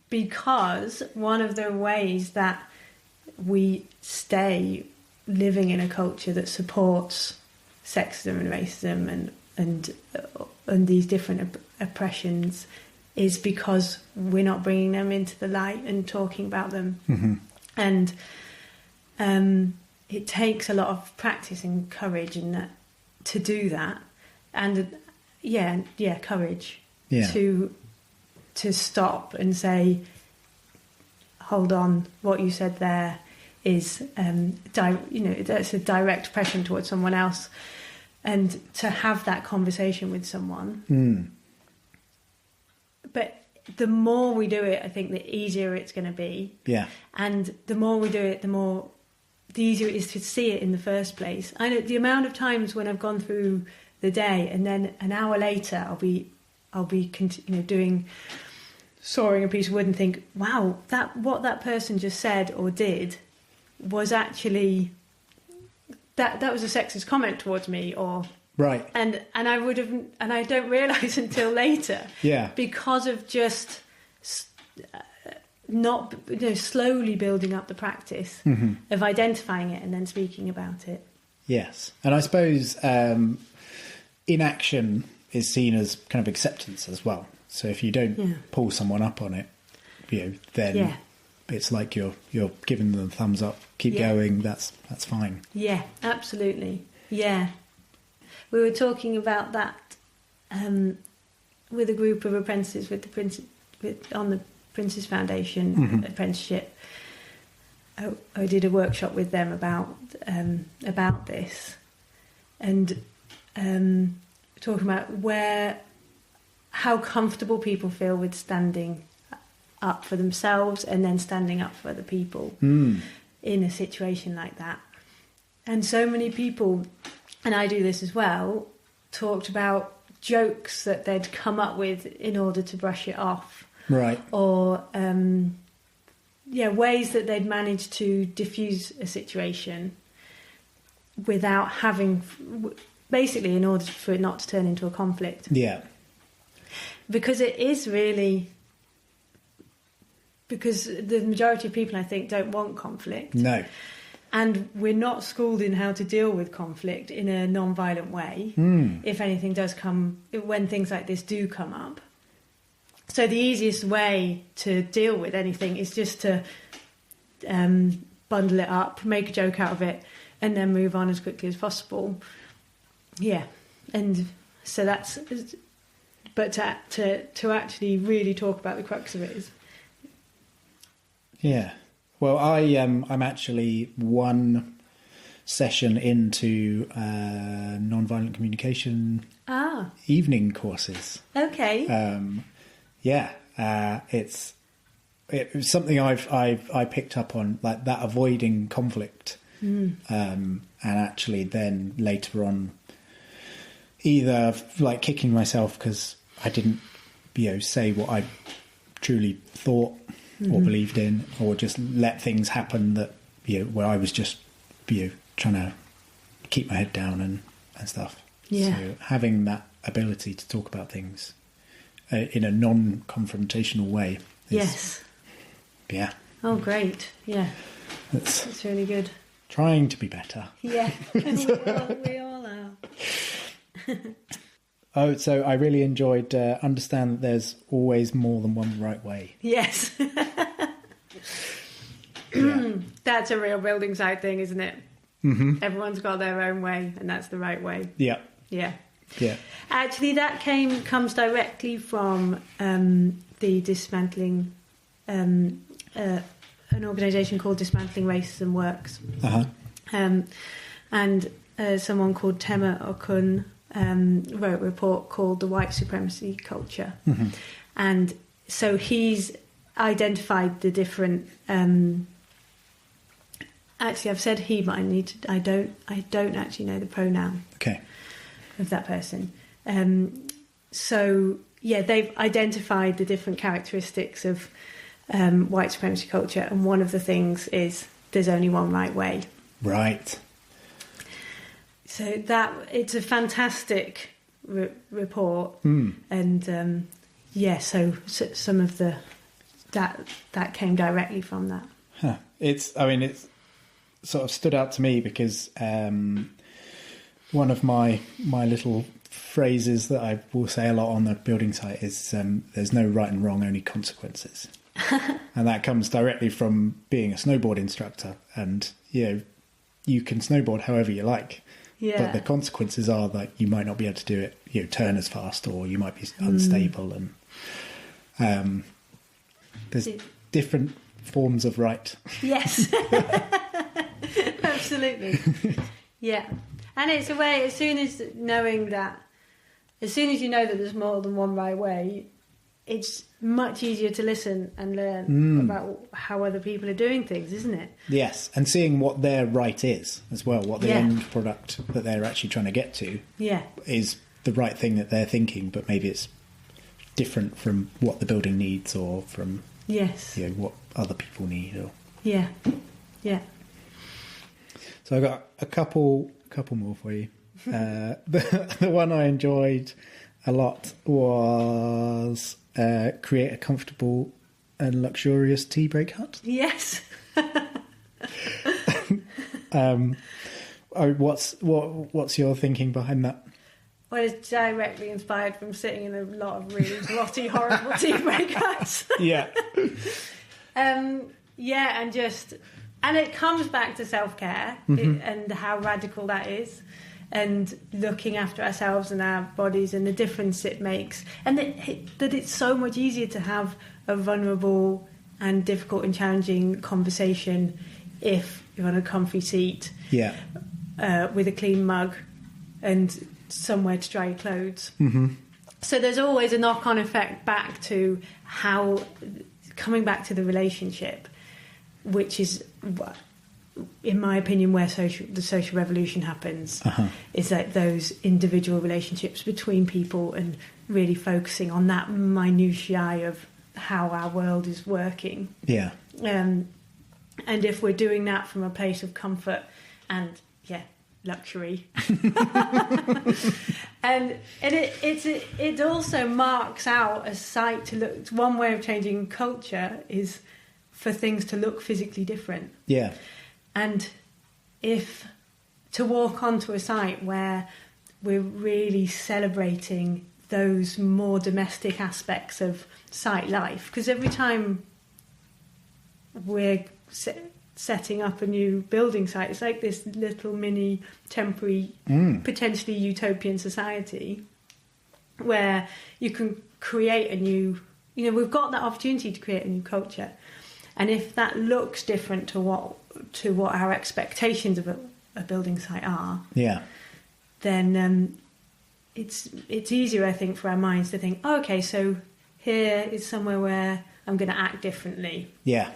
B: because one of the ways that we stay living in a culture that supports sexism and racism and these different oppressions is because we're not bringing them into the light and talking about them. And it takes a lot of practice and courage to do that, and courage to stop and say, hold on, what you said there is that's a direct oppression towards someone else, and to have that conversation with someone. But the more we do it, I think the easier it's going to be. And the more we do it, the easier it is to see it in the first place. I know the amount of times when I've gone through the day and then an hour later I'll be doing sawing a piece of wood and think, wow, what that person just said or did was actually that was a sexist comment towards me, or and I would have, and I don't realise until later, because of just not slowly building up the practice of identifying it and then speaking about it.
A: And I suppose inaction is seen as kind of acceptance as well. So if you don't pull someone up on it, then it's like you're giving them a thumbs up. Keep going. That's fine.
B: Absolutely. We were talking about that with a group of apprentices on the Prince's Foundation apprenticeship. I did a workshop with them about this, and talking about how comfortable people feel with standing up for themselves and then standing up for other people in a situation like that. And so many people, and I do this as well, talked about jokes that they'd come up with in order to brush it off.
A: Right.
B: Or, ways that they'd managed to diffuse a situation without having, basically in order for it not to turn into a conflict.
A: Yeah.
B: Because it is really, because the majority of people, I think, don't want conflict.
A: No.
B: And we're not schooled in how to deal with conflict in a non-violent way, if anything does come, when things like this do come up. So the easiest way to deal with anything is just to bundle it up, make a joke out of it, and then move on as quickly as possible. Yeah. And so that's... But to actually really talk about the crux of it is...
A: Yeah. Well, I'm actually one session into nonviolent communication evening courses.
B: Okay.
A: It's something I picked up on, like that avoiding conflict, and actually then later on, either like kicking myself because I didn't, say what I truly thought or believed in, or just let things happen that, where I was just, trying to keep my head down and stuff.
B: Yeah.
A: So having that ability to talk about things in a non-confrontational way.
B: Yes.
A: Yeah.
B: Oh, great. Yeah.
A: That's
B: really good.
A: Trying to be better.
B: Yeah. we all are.
A: Oh, so I really enjoyed understand that there's always more than one right way.
B: Yes.
A: Yeah.
B: That's a real building site thing, isn't it? Mm-hmm. Everyone's got their own way, and that's the right way.
A: Yeah.
B: Yeah.
A: Yeah.
B: Actually, that comes directly from the dismantling, an organisation called Dismantling Racism Works.
A: Uh-huh.
B: And someone called Tema Okun wrote a report called The White Supremacy Culture. Mm-hmm. And so he's identified the different... actually, I've said he, but I don't actually know the pronoun.
A: Okay.
B: Of that person. So, yeah, they've identified the different characteristics of white supremacy culture, and one of the things is there's only one right way.
A: Right.
B: So it's a fantastic report, and so some of that came directly from that.
A: Huh. It's sort of stood out to me because one of my little phrases that I will say a lot on the building site is there's no right and wrong, only consequences. And that comes directly from being a snowboard instructor, and you can snowboard however you like. Yeah. But the consequences are that you might not be able to do it, turn as fast, or you might be unstable, and there's different forms of right. Yes.
B: Absolutely. Yeah. And it's a way, as soon as you know that there's more than one right way, it's much easier to listen and learn about how other people are doing things, isn't it?
A: Yes, and seeing what their right is as well, what the end product that they're actually trying to get to is the right thing that they're thinking, but maybe it's different from what the building needs, or from what other people need. Or
B: yeah.
A: So I got a couple more for you. The one I enjoyed a lot was create a comfortable and luxurious tea break hut.
B: Yes.
A: What's your thinking behind that?
B: Well, it's directly inspired from sitting in a lot of really grotty, horrible tea break huts.
A: Yeah.
B: And it comes back to self-care and how radical that is, and looking after ourselves and our bodies and the difference it makes, and that it's so much easier to have a vulnerable and difficult and challenging conversation if you're on a comfy seat with a clean mug and somewhere to dry your clothes. So there's always a knock-on effect back to coming back to the relationship, which is, in my opinion, where the social revolution happens, is that those individual relationships between people and really focusing on that minutiae of how our world is working.
A: Yeah.
B: And if we're doing that from a place of comfort and, luxury. and it also marks out a site to look. One way of changing culture is for things to look physically different.
A: Yeah.
B: And if to walk onto a site where we're really celebrating those more domestic aspects of site life, because every time we're setting up a new building site, it's like this little mini temporary, potentially utopian society where you can create a new, we've got that opportunity to create a new culture. And if that looks different to what our expectations of a building site are, then it's easier, I think, for our minds to think, oh, okay, so here is somewhere where I'm going to act differently.
A: Yeah.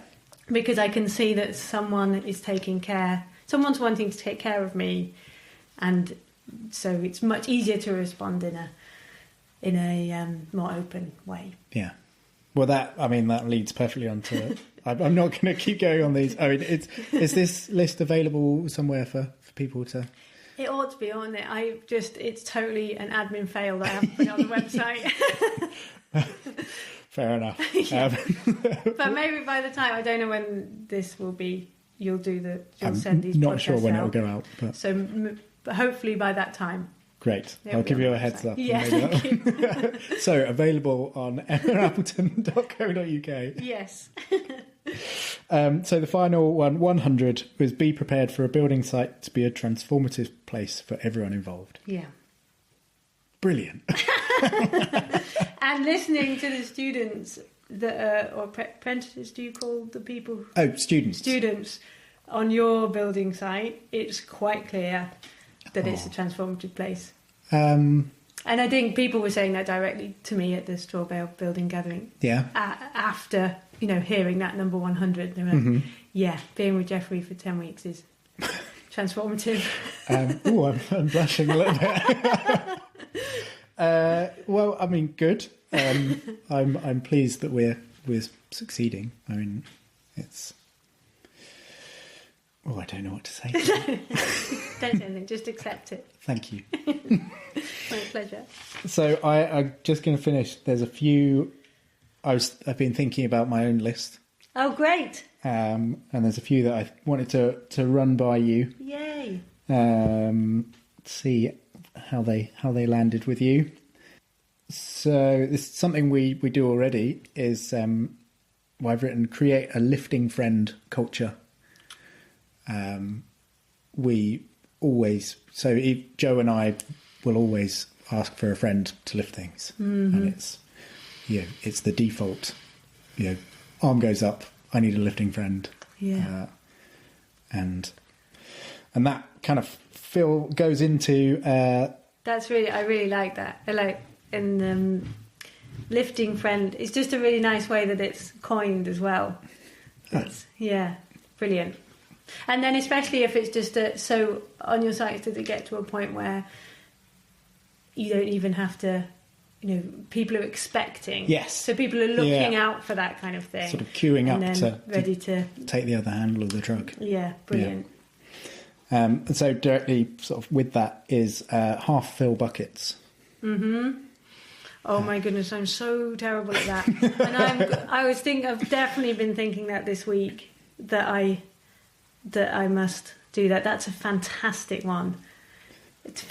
B: Because I can see that someone's wanting to take care of me, and so it's much easier to respond in a more open way.
A: Yeah. Well, that leads perfectly on to. I'm not going to keep going on these. I mean, is this list available somewhere for people to?
B: It ought to be on it. It's totally an admin fail that I haven't put on the website.
A: Fair enough.
B: But maybe by the time, I don't know when this will be, you'll send these podcasts out.
A: I'm not sure when it'll go out. But.
B: So hopefully by that time.
A: Great. I'll give you a heads up.
B: Yeah, thank you.
A: So, available on emmaappleton.co.uk.
B: Yes.
A: So the final one, 100, was be prepared for a building site to be a transformative place for everyone involved.
B: Yeah.
A: Brilliant.
B: And listening to the students or apprentices, do you call the people?
A: Oh, students.
B: Students on your building site, it's quite clear that it's a transformative place. And I think people were saying that directly to me at the Straw Bale building gathering. Yeah. After, hearing that number 100, they were like, being with Jeffrey for 10 weeks is transformative.
A: I'm blushing a little bit. Well, I mean, good. I'm pleased that we're succeeding. I mean, it's. Oh, I don't know what to say.
B: Don't say anything, just accept it.
A: Thank you.
B: My pleasure.
A: So I'm just going to finish. There's a few. I've been thinking about my own list.
B: Oh, great!
A: And there's a few that I wanted to run by you.
B: Yay!
A: See how they landed with you. So this is something we do already. Is I've written create a lifting friend culture. We always, Joe and I will always ask for a friend to lift things, and it's the default. Arm goes up. I need a lifting friend.
B: Yeah,
A: and that kind of goes into. I
B: really like that. I like lifting friend. It's just a really nice way that it's coined as well. Brilliant. And then especially if it's just so on your site, does it get to a point where you don't even have to, people are expecting.
A: Yes.
B: So people are looking out for that kind of thing.
A: Sort of queuing up
B: ready to
A: take the other handle of the truck.
B: Yeah, brilliant.
A: Yeah. And so directly sort of with that is half fill buckets.
B: Mm-hmm. Oh my goodness, I'm so terrible at that. And I've definitely been thinking that this week that I must do that. That's a fantastic one. It's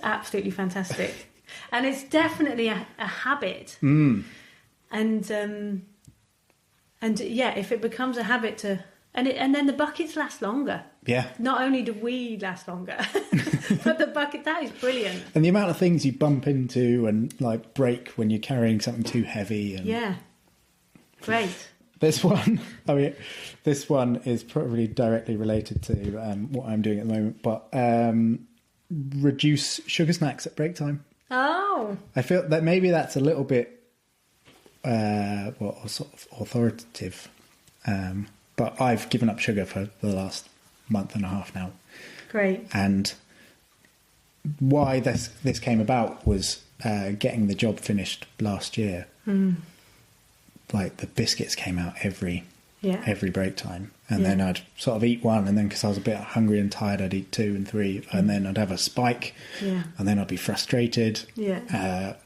B: absolutely fantastic, and it's definitely a habit. And if it becomes a habit and then the buckets last longer.
A: Yeah.
B: Not only do we last longer, but the bucket, that is brilliant.
A: And the amount of things you bump into and break when you're carrying something too heavy. And
B: Great.
A: This one is probably directly related to what I'm doing at the moment, but reduce sugar snacks at break time.
B: Oh.
A: I feel that maybe that's a little bit sort of authoritative, but I've given up sugar for the last month and a half now.
B: Great.
A: And why this came about was getting the job finished last year. Like the biscuits came out every break time, and then I'd sort of eat one, and then because I was a bit hungry and tired, I'd eat 2 and 3, and then I'd have a spike, and then I'd be frustrated, and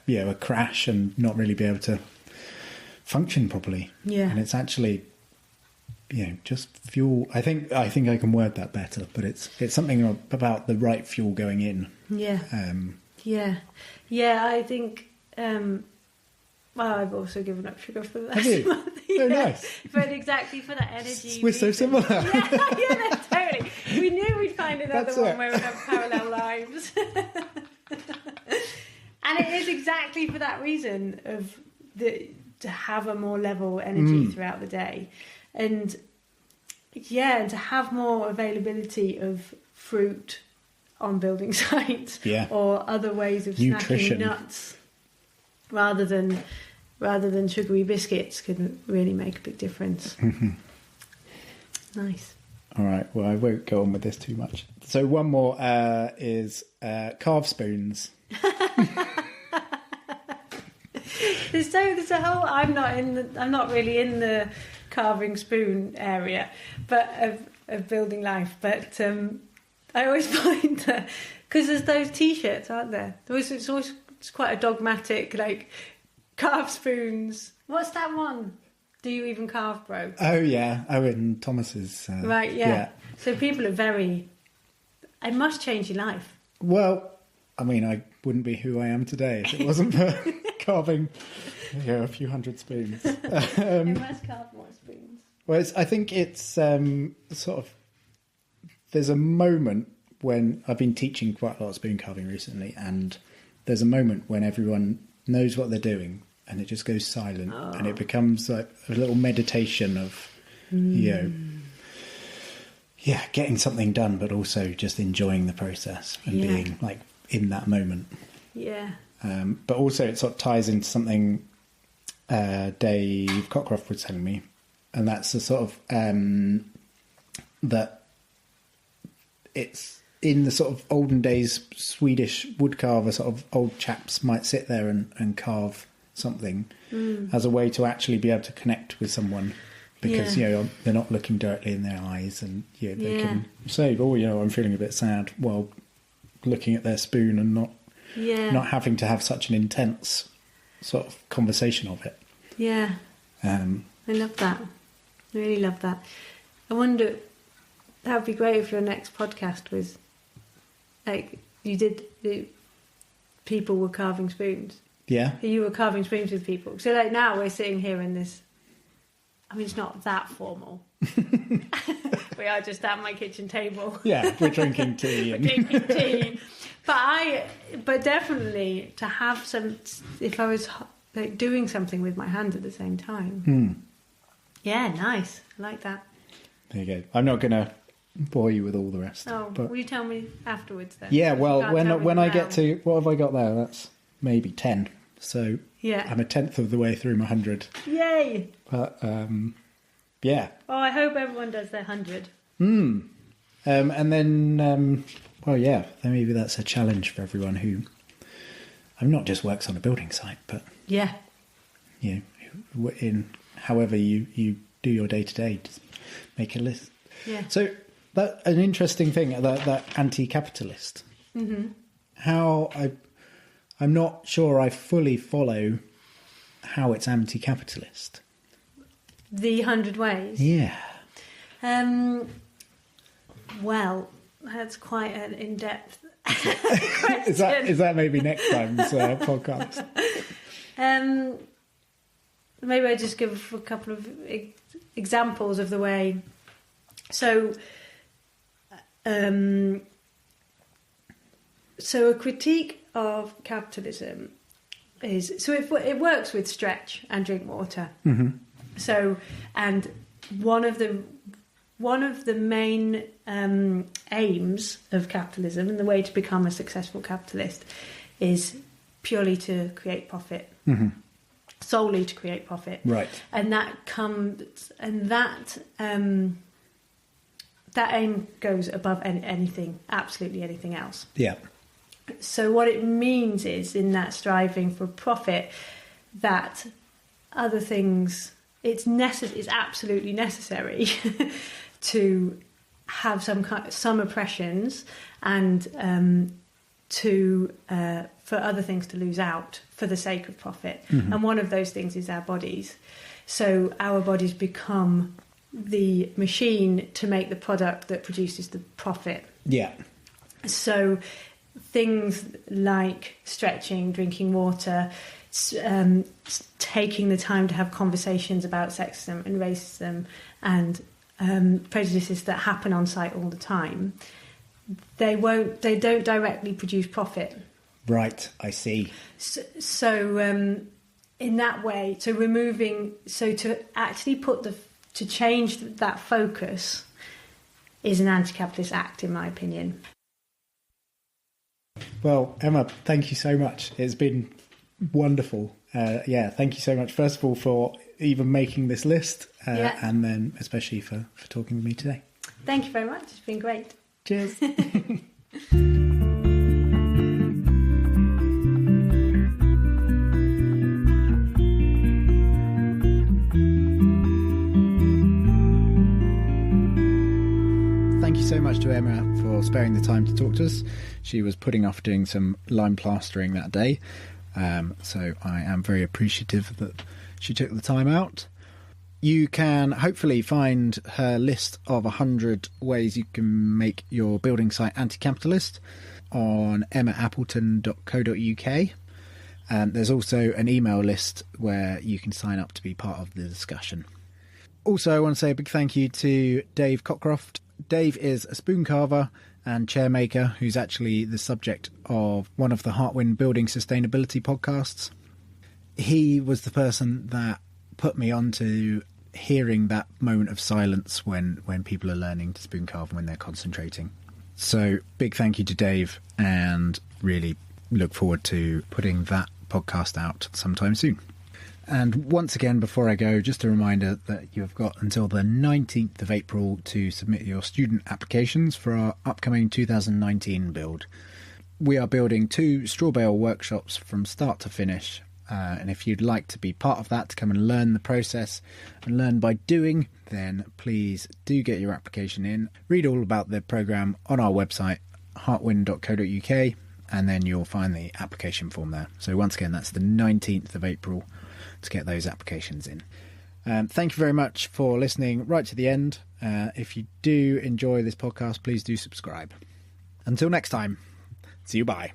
A: a crash, and not really be able to function properly. And it's actually, just fuel. I think I can word that better, but it's something about the right fuel going in.
B: I think. Well, I've also given up sugar for the last month.
A: Oh, nice.
B: But exactly for that energy.
A: We're so similar.
B: Yeah, totally. We knew we'd find another one where we'd have parallel lives. And it is exactly for that reason to have a more level energy throughout the day. And and to have more availability of fruit on building sites or other ways of snacking nuts rather than sugary biscuits can really make a big difference. Nice.
A: All right, well, I won't go on with this too much. So one more is carve spoons.
B: There's a whole. I'm not really in the carving spoon area, but of building life. But I always find that because there's those T-shirts, aren't there? It's quite a dogmatic, like, carve spoons. What's that one? Do you even carve, bro?
A: Oh yeah, Owen Thomas's.
B: Right, yeah. So people are very. It must change your life.
A: Well, I mean, I wouldn't be who I am today if it wasn't for carving, a few hundred spoons.
B: You must carve more spoons.
A: Well, I think it's sort of. There's a moment when I've been teaching quite a lot of spoon carving recently, and there's a moment when everyone knows what they're doing, and it just goes silent, and it becomes like a little meditation of, getting something done, but also just enjoying the process and being like in that moment. Yeah. But also it sort of ties into something Dave Cockcroft was telling me, and that's the sort of that it's in the sort of olden days Swedish woodcarver, sort of old chaps might sit there and carve something as a way to actually be able to connect with someone, because they're not looking directly in their eyes, and they can say, I'm feeling a bit sad, while looking at their spoon and not having to have such an intense sort of conversation of it. I
B: love that. I really love that. I wonder, that would be great if your next podcast was like people were carving spoons. Yeah. You were carving spoons with people. So like now we're sitting here in this, I mean, it's not that formal. We are just at my kitchen table.
A: Yeah, we're drinking tea.
B: But definitely to have some, if I was like doing something with my hands at the same time. Yeah, nice. I like that.
A: There you go. I'm not going to bore you with all the rest.
B: Oh, but will you tell me afterwards then?
A: Yeah, well, when I get to, what have I got there? That's maybe 10. So I'm a 10th of the way through my 100.
B: Yay!
A: But,
B: Oh, I hope everyone does their 100.
A: And then, then maybe that's a challenge for everyone who, not just works on a building site, but in however you do your day-to-day, just make a list. Yeah. So that an interesting thing, that anti-capitalist. How I'm not sure I fully follow how it's anti-capitalist.
B: The 100 Ways?
A: Yeah.
B: Well, that's quite an in-depth
A: question. Is that maybe next time's podcast?
B: Maybe I just give a couple of examples of the way. So a critique of capitalism it works with stretch and drink water.
A: Mm-hmm.
B: So, and one of the main aims of capitalism and the way to become a successful capitalist is purely to create profit,
A: Mm-hmm.
B: solely to create profit,
A: Right.
B: and that aim goes above anything, absolutely anything else.
A: Yeah.
B: So what it means is, in that striving for profit, that other things, it's absolutely necessary to have some oppressions and for other things to lose out for the sake of profit.
A: Mm-hmm.
B: And one of those things is our bodies. So our bodies become the machine to make the product that produces the profit.
A: Yeah.
B: So things like stretching, drinking water, taking the time to have conversations about sexism and racism and prejudices that happen on site all the time, they don't directly produce profit.
A: Right, I see.
B: So in that way, to actually to change that focus is an anti-capitalist act, in my opinion.
A: Well, Emma, thank you so much. It's been wonderful. Thank you so much, first of all, for even making this list, and then especially for talking with me today.
B: Thank you very much. It's been great.
A: Cheers. Thank you so much to Emma for sparing the time to talk to us. She was putting off doing some lime plastering that day, so I am very appreciative that she took the time out. You can hopefully find her list of 100 ways you can make your building site anti-capitalist on emmaappleton.co.uk. There's also an email list where you can sign up to be part of the discussion. Also, I want to say a big thank you to Dave Cockcroft. Dave is a spoon carver and chairmaker who's actually the subject of one of the Heartwind Building Sustainability podcasts. He was the person that put me onto hearing that moment of silence when people are learning to spoon carve, when they're concentrating. So big thank you to Dave, and really look forward to putting that podcast out sometime soon. And once again, before I go, just a reminder that you've got until the 19th of April to submit your student applications for our upcoming 2019 build. We are building 2 straw bale workshops from start to finish. And if you'd like to be part of that, to come and learn the process and learn by doing, then please do get your application in. Read all about the programme on our website, heartwind.co.uk, and then you'll find the application form there. So once again, that's the 19th of April to get those applications in. Thank you very much for listening right to the end. If you do enjoy this podcast, please do subscribe. Until next time, see you, bye.